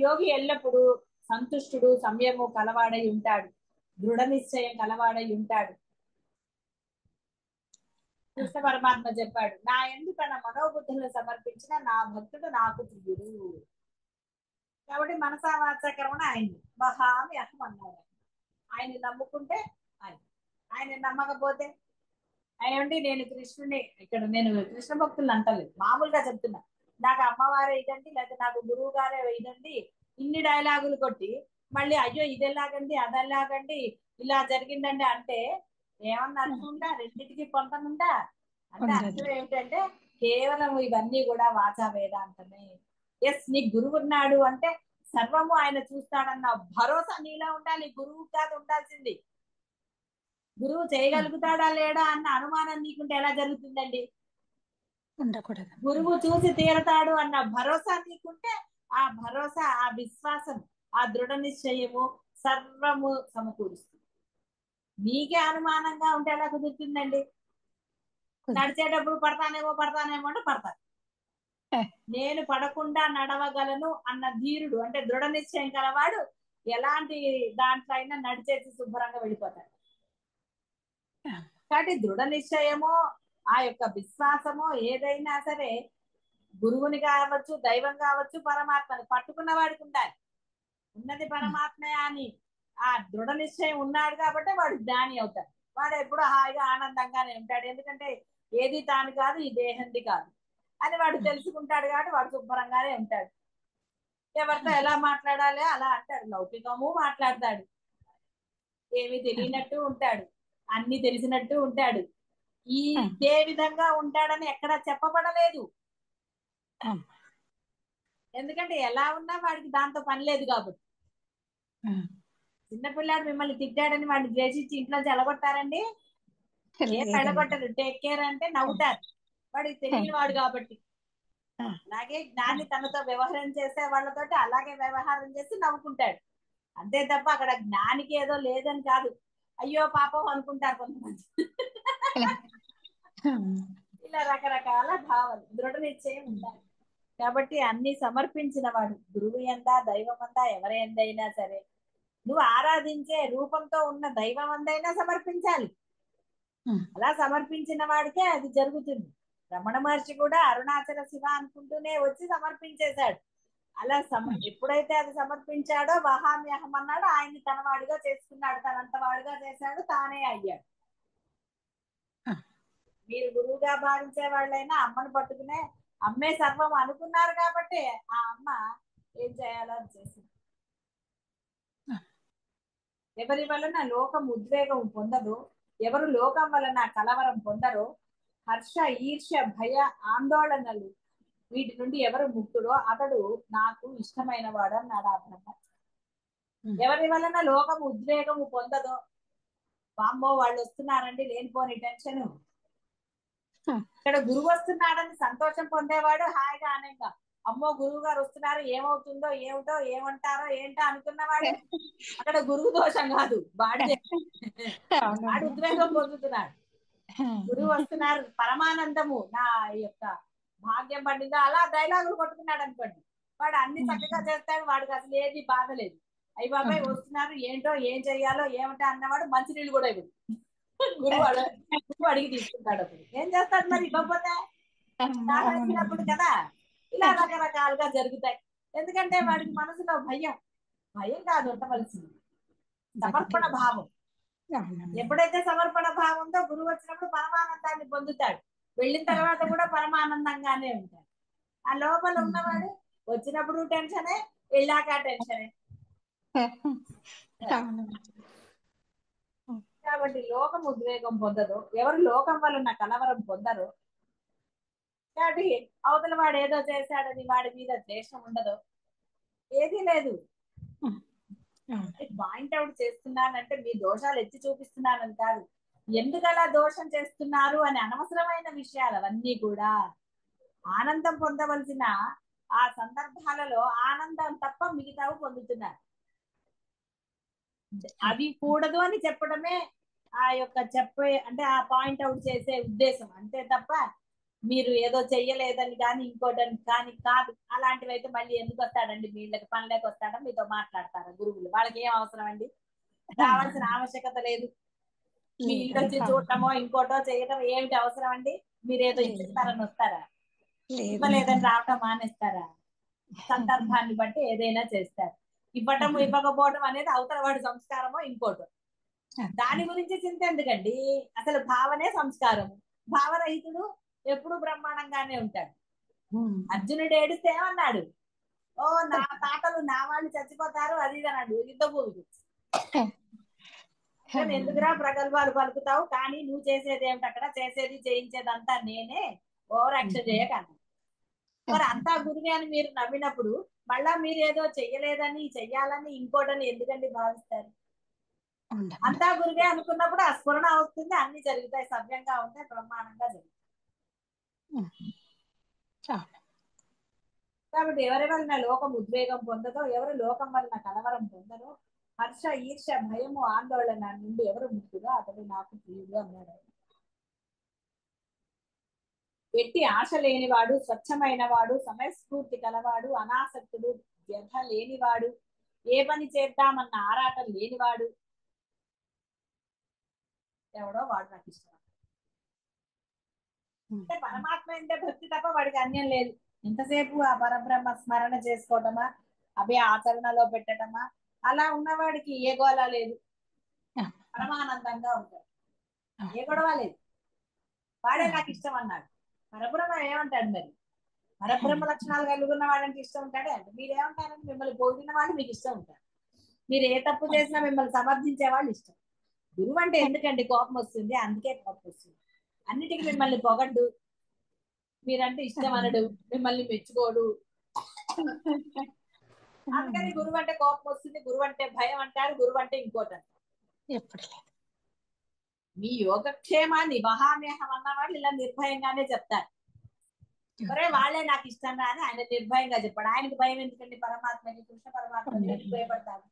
యోగి ఎల్లప్పుడూ సంతుష్టుడు, సంయము కలవాడై ఉంటాడు, దృఢ నిశ్చయం కలవాడై ఉంటాడు. కృష్ణ పరమాత్మ చెప్పాడు, నా యందు తన మనోబుద్ధులను సమర్పించిన నా భక్తుడు నాకు ప్రియుడు. కాబట్టి మనసా వాచా కర్మణ ఆయన్ని మహామి అహం అన్నాడు. ఆయన్ని నమ్ముకుంటే ఆయన, ఆయన నమ్మకపోతే ఏమండి, నేను కృష్ణుని, ఇక్కడ నేను కృష్ణ భక్తులు అంటలేదు, మామూలుగా చెప్తున్నా, నాకు అమ్మవారే ఇదండి, లేకపోతే నాకు గురువు గారే ఇదండి, ఇన్ని డైలాగులు కొట్టి మళ్ళీ అయ్యో ఇదెలాగండి, అదెలాగండి, ఇలా జరిగిందండి అంటే ఏమన్నా అర్థం ఉందా? రెండింటికి పొందనుందా? అంటే ఉండదు. అర్థం ఏమిటంటే కేవలం ఇవన్నీ కూడా వాచా వేదాంతమే. ఎస్, నీ గురువు ఉన్నాడు అంటే సర్వము ఆయన చూస్తాడన్న భరోసా నీలో ఉండాలి, గురువు కాదు ఉండాల్సింది. గురువు చేయగలుగుతాడా లేడా అన్న అనుమానం నీకుంటే ఎలా జరుగుతుందండి? ఉండకూడదు. గురువు చూసి తీరతాడు అన్న భరోసా నీకుంటే, ఆ భరోసా, ఆ విశ్వాసం, ఆ దృఢ నిశ్చయము సర్వము సమకూరుస్తుంది. మీకే అనుమానంగా ఉంటే ఎలా కుదురుతుందండి? నడిచేటప్పుడు పడతానేమో పడతానేమో అంటే పడతాను. నేను పడకుండా నడవగలను అన్న ధీరుడు, అంటే దృఢ నిశ్చయం కలవాడు, ఎలాంటి దాంట్లో అయినా నడిచేసి శుభ్రంగా వెళ్ళిపోతాడు. కాబట్టి దృఢ నిశ్చయమో, ఆ యొక్క విశ్వాసమో ఏదైనా సరే, గురువుని కావచ్చు, దైవం కావచ్చు, పరమాత్మని పట్టుకున్న వాడికి ఉండాలి. ఉన్నది పరమాత్మే అని ఆ దృఢ నిశ్చయం ఉన్నాడు కాబట్టి వాడు జ్ఞాని అవుతాడు. వాడు ఎప్పుడు హాయిగా ఆనందంగానే ఉంటాడు. ఎందుకంటే ఏది తాను కాదు, ఈ దేహంది కాదు. అని వాడు తెలుసుకుంటాడు కాబట్టి వాడు శుభ్రంగానే ఉంటాడు. ఎవరితో ఎలా మాట్లాడాలి అలా అంటాడు, లౌకికము మాట్లాడతాడు, ఏమి తెలియనట్టు ఉంటాడు, అన్ని తెలిసినట్టు ఉంటాడు. ఈ ఏ విధంగా ఉంటాడని ఎక్కడా చెప్పబడలేదు. ఎందుకంటే ఎలా ఉన్నా వాడికి దాంతో పని లేదు కాబట్టి. చిన్నపిల్లాడు మిమ్మల్ని తిట్టాడని వాడిని ద్వేషించి ఇంట్లో చెలగొట్టారండి? ఏం వెళ్ళగొట్టరు, టేక్ కేర్ అంటే నవ్వుతారు, వాడికి తెలియని వాడు కాబట్టి. అలాగే జ్ఞాని తనతో వ్యవహారం చేసే వాళ్ళతోటి అలాగే వ్యవహారం చేసి నవ్వుకుంటాడు, అంతే తప్ప అక్కడ జ్ఞానికి ఏదో లేదని కాదు. అయ్యో పాపం అనుకుంటారు కొంతమంది. ఇలా రకరకాల భావాలు, దృఢ నిశ్చయం ఉండాలి. కాబట్టి అన్ని సమర్పించిన వాడు గురువు ఎందా దైవమందా ఎవరి ఎందైనా సరే, నువ్వు ఆరాధించే రూపంతో ఉన్న దైవం అందైనా సమర్పించాలి. అలా సమర్పించిన వాడికే అది జరుగుతుంది. రమణ మహర్షి కూడా అరుణాచల శివ అనుకుంటూనే వచ్చి సమర్పించేశాడు. అలా ఎప్పుడైతే అది సమర్పించాడో వహామ్యహం అన్నాడు, ఆయన్ని తన వాడిగా చేసుకున్నాడు, తనంత వాడిగా చేశాడు, తానే అయ్యాడు. మీరు గురువుగా భావించే వాళ్ళైనా అమ్మను పట్టుకునే అమ్మే సర్వం అనుకున్నారు కాబట్టి ఆ అమ్మ ఏం చేయాలో అని చేసింది. ఎవరి వలన లోకం ఉద్వేగం పొందదు, ఎవరు లోకం వలన కలవరం పొందరో, హర్ష ఈర్ష్య భయ ఆందోళనలు వీటి నుండి ఎవరు ముక్తుడో అతడు నాకు ఇష్టమైన వాడు అన్నాడు ఆ బ్రహ్మ. ఎవరి వలన లోకం ఉద్వేగము పొందదో, వామ్మో వాళ్ళు వస్తున్నారండి లేనిపోని టెన్షన్, ఇక్కడ గురువు వస్తున్నాడని సంతోషం పొందేవాడు హాయిగా ఆనందంగా, అమ్మో గురువు గారు వస్తున్నారు ఏమవుతుందో ఏమిటో ఏమంటారో ఏంటో అనుకున్నవాడు అక్కడ గురువు దోషం కాదు, వాడి వాడు ఉద్వేగం పొందుతున్నాడు. గురువు వస్తున్నారు పరమానందము నా యొక్క భాగ్యం పండిందో అలా డైలాగులు కొట్టుకున్నాడు అనుకోండి, వాడు అన్ని చక్కగా చేస్తాడు, వాడికి అసలు ఏది బాధ లేదు. అయ్యి బాబాయ్ వస్తున్నారు ఏంటో ఏం చెయ్యాలో ఏమిటో అన్నవాడు మంచినీళ్ళు కూడా ఇవ్వడు, గురువు అడిగి తీసుకుంటాడు. అప్పుడు ఏం చేస్తాడు మరి ఇవ్వకపోతే, దాచినప్పుడు కదా. ఇలా రకరకాలుగా జరుగుతాయి. ఎందుకంటే వాడికి మనసులో భయం, భయం కాదు ఉండవలసింది సమర్పణ భావం. ఎప్పుడైతే సమర్పణ భావం ఉందో గురువు వచ్చినప్పుడు పరమానందాన్ని పొందుతాడు, వెళ్ళిన తర్వాత కూడా పరమానందంగానే ఉంటాడు. ఆ లోపల ఉన్నవాడు వచ్చినప్పుడు టెన్షనే, వెళ్ళాక టెన్షనే. కాబట్టి లోకం ఉద్వేగం పొందదు, ఎవరు లోకం వలన కలవరం పొందరు. కాబట్టి అవతల వాడు ఏదో చేశాడని వాడి మీద ద్వేషం ఉండదు, ఏదీ లేదు. పాయింట్ అవుట్ చేస్తున్నానంటే మీ దోషాలు ఎత్తి చూపిస్తున్నానని కాదు, ఎందుకు అలా దోషం చేస్తున్నారు అని అనవసరమైన విషయాలు అవన్నీ కూడా. ఆనందం పొందవలసిన ఆ సందర్భాలలో ఆనందం తప్ప మిగతావి పొందుతున్నారు. అవి కూడదు అని చెప్పడమే ఆ యొక్క చెప్పే, అంటే ఆ పాయింట్ అవుట్ చేసే ఉద్దేశం, అంతే తప్ప మీరు ఏదో చెయ్యలేదని కానీ ఇంకోటని కానీ కాదు. అలాంటివి అయితే మళ్ళీ ఎందుకు వస్తాడండి, వీళ్ళకి పనిలోకి వస్తాడా, మీతో మాట్లాడతారా గురువులు? వాళ్ళకి ఏం అవసరం అండి, రావాల్సిన ఆవశ్యకత లేదు. మీ ఇంట్లో వచ్చి చూడటమో ఇంకోటో చేయటం ఏమిటి అవసరం అండి? మీరేదో ఇచ్చిస్తారని వస్తారా? ఇవ్వలేదని రావటం మానేస్తారా? సందర్భాన్ని బట్టి ఏదైనా చేస్తారు. ఇవ్వటం ఇవ్వకపోవడం అనేది అవతల వాడి సంస్కారమో ఇంకోటో, దాని గురించి చింత ఎందుకండి. అసలు భావనే సంస్కారం, భావరహితుడు ఎప్పుడు బ్రహ్మాండంగానే ఉంటాడు. అర్జునుడు ఏడిస్తే ఏమన్నాడు, ఓ నా తాతలు నా వాళ్ళు చచ్చిపోతారు అది ఇది అన్నాడు యుద్ధ భూమికి. ఎందుకురా ప్రగల్భాలు పలుకుతావు, కానీ నువ్వు చేసేది ఏమిటి అక్కడ, చేసేది చేయించేదంతా నేనే, ఓవర్ యాక్షన్ చేయకన్నా. మరి అంతా గురువే అని మీరు నవ్వినప్పుడు మళ్ళా మీరు ఏదో చెయ్యలేదని చెయ్యాలని ఇంకోటని ఎందుకండి భావిస్తారు? అంతా గురువే అనుకున్నప్పుడు ఆ స్ఫురణ అవుతుంది, అన్ని జరుగుతాయి, సవ్యంగా ఉంటాయి, బ్రహ్మాండంగా జరుగుతాయి. కాబట్టి ఎవరి వలన లోకం ఉద్వేగం పొందదో, ఎవరు లోకం వలన కలవరం పొందరో, హర్ష ఈర్ష భయము ఆందోళన నుండి ఎవరు ముక్తుగా అతడు నాకు ప్రియుడు అన్నాడు. ఎట్టి ఆశ లేనివాడు, స్వచ్ఛమైన వాడు, సమయస్ఫూర్తి కలవాడు, అనాసక్తుడు, వ్యధ లేనివాడు, ఏ పని చేద్దామన్న ఆరాటం లేనివాడు ఎవడో వాడు నాకు ఇష్టం. అంటే పరమాత్మ అంటే భక్తి తప్ప వాడికి అన్యం లేదు. ఎంతసేపు ఆ పరబ్రహ్మ స్మరణ చేసుకోవటమా, అవి ఆచరణలో పెట్టటమా, అలా ఉన్నవాడికి ఏ గోళ లేదు, పరమానందంగా ఉంటాడు, ఏ గొడవ లేదు. వాడే నాకు ఇష్టం అన్నాడు. పరబ్రహ్మ ఏమంటాడు మరి, పరబ్రహ్మ లక్షణాలు కలుగున్న వాళ్ళకి ఇష్టం ఉంటాడే అంటే మీరేమంటారంటే మిమ్మల్ని పొగిడిన వాళ్ళు మీకు ఇష్టం ఉంటారు. మీరు ఏ తప్పు చేసినా మిమ్మల్ని సమర్థించే వాళ్ళు ఇష్టం. గురువు అంటే ఎందుకండి కోపం వస్తుంది, అందుకే కోపం వస్తుంది. అన్నిటికీ మిమ్మల్ని పొగడ్డు, మీరంటే ఇష్టం అనడు, మిమ్మల్ని మెచ్చుకోడు. అందుకని గురువు అంటే కోపం వస్తుంది, గురువు అంటే భయం అంటారు, గురువు అంటే ఇంకోటి అంటారు. ఎప్పుడు లేదు. మీ యోగక్షేమాన్ని మహామేహం అన్నవాళ్ళు ఇలా నిర్భయంగానే చెప్తారు. ఒరే వాళ్ళే నాకు ఇష్టం రా అని ఆయన నిర్భయంగా చెప్పాడు. ఆయనకి భయం ఎందుకండి? పరమాత్మని, కృష్ణ పరమాత్మని ఎందుకు భయపడతాడు?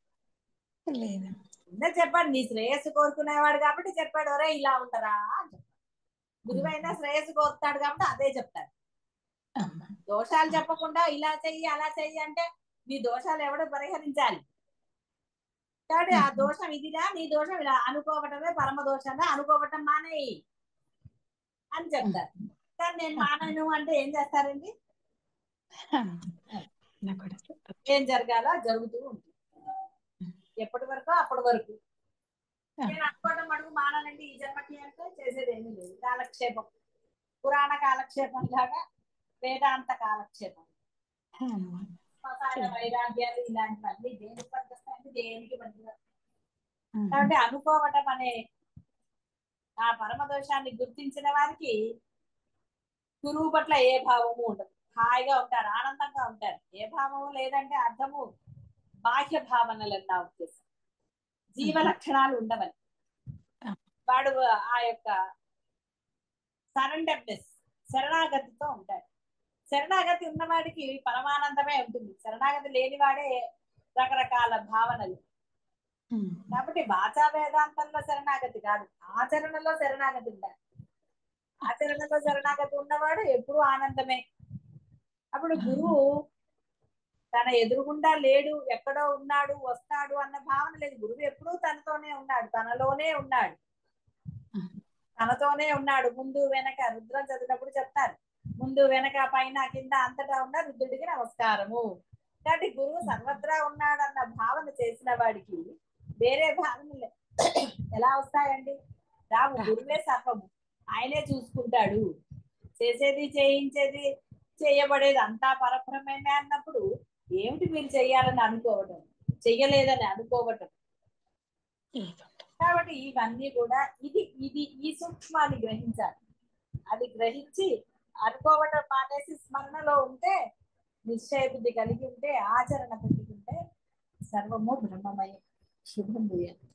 లేదు. ఇందాక చెప్పాడు నీ శ్రేయస్సు కోరుకునేవాడు కాబట్టి చెప్పాడు, ఒరే ఇలా ఉండరా అని చెప్పాడు. గురువైనా శ్రేయస్సు కోరుతాడు కాబట్టి అదే చెప్తాడు. అమ్మ. దోషాలు చెప్పకుండా ఇలా చెయ్యి అలా చెయ్యి అంటే నీ దోషాలు ఎవడో పరిహరించాలి. కాబట్టి ఆ దోషం ఇదిగా, నీ దోషం ఇలా అనుకోవటమే పరమ దోషంగా, అనుకోవటం మానేయి అని చెప్తారు. కానీ నేను మానను అంటే ఏం చేస్తారండి? నాకు కూడా చెప్పు. ఏం జరగాలో జరుగుతూ ఉంటుంది. ఎప్పటి వరకు అప్పటి వరకు. నేను అనుకోవటం మటుకు మానానండి ఈ జన్మకి అంటే చేసేది ఏమీ లేదు. కాలక్షేపం, పురాణ కాలక్షేపం లాగా వేదాంత కాలక్షేపం, శ్మశాన వైరాగ్యాలు ఇలాంటివన్నీ దేనికి పనికొస్తాయండి? దేనికి పనికిరావు. కాబట్టి అనుకోవటం అనే ఆ పరమదోషాన్ని గుర్తించిన వారికి గురువు పట్ల ఏ భావము ఉండదు. హాయిగా ఉంటారు, ఆనందంగా ఉంటారు. ఏ భావము లేదంటే అర్థము బాహ్య భావనలని నా ఉద్దేశం. జీవ లక్షణాలు ఉండవని. వాడు ఆ యొక్క సరెండర్నెస్, శరణాగతితో ఉంటాడు. శరణాగతి ఉన్నవాడికి పరమానందమే ఉంటుంది. శరణాగతి లేనివాడే రకరకాల భావనలు. కాబట్టి వాచా వేదాంతంలో శరణాగతి కాదు, ఆచరణలో శరణాగతి ఉండాలి. ఆచరణలో శరణాగతి ఉన్నవాడు ఎప్పుడూ ఆనందమే. అప్పుడు గురువు తన ఎదురుగుండా లేడు, ఎక్కడో ఉన్నాడు, వస్తాడు అన్న భావన లేదు. గురువు ఎప్పుడూ తనతోనే ఉన్నాడు, తనలోనే ఉన్నాడు, తనతోనే ఉన్నాడు. ముందు వెనక రుద్రం చదివినప్పుడు చెప్తారు, ముందు వెనక పైన కింద అంతటా ఉన్న రుద్రుడికి నమస్కారము. కాబట్టి గురువు సర్వత్రా ఉన్నాడన్న భావన చేసిన వాడికి వేరే భావనలు ఎలా వస్తాయండి? రాము. గురువే సర్వము, ఆయనే చూసుకుంటాడు. చేసేది చేయించేది చేయబడేది అంతా పరబ్రహ్మమే అన్నప్పుడు ఏమిటి మీరు చెయ్యాలని అనుకోవటం, చెయ్యలేదని అనుకోవటం. కాబట్టి ఇవన్నీ కూడా ఇది ఇది ఈ సూక్ష్మాన్ని గ్రహించాలి. అది గ్రహించి అనుకోవటం మానేసి స్మరణలో ఉంటే, నిశ్చయ బుద్ధి కలిగి ఉంటే, ఆచరణ పెట్టుకుంటే సర్వము బ్రహ్మమయం. శుభం భూయాత్.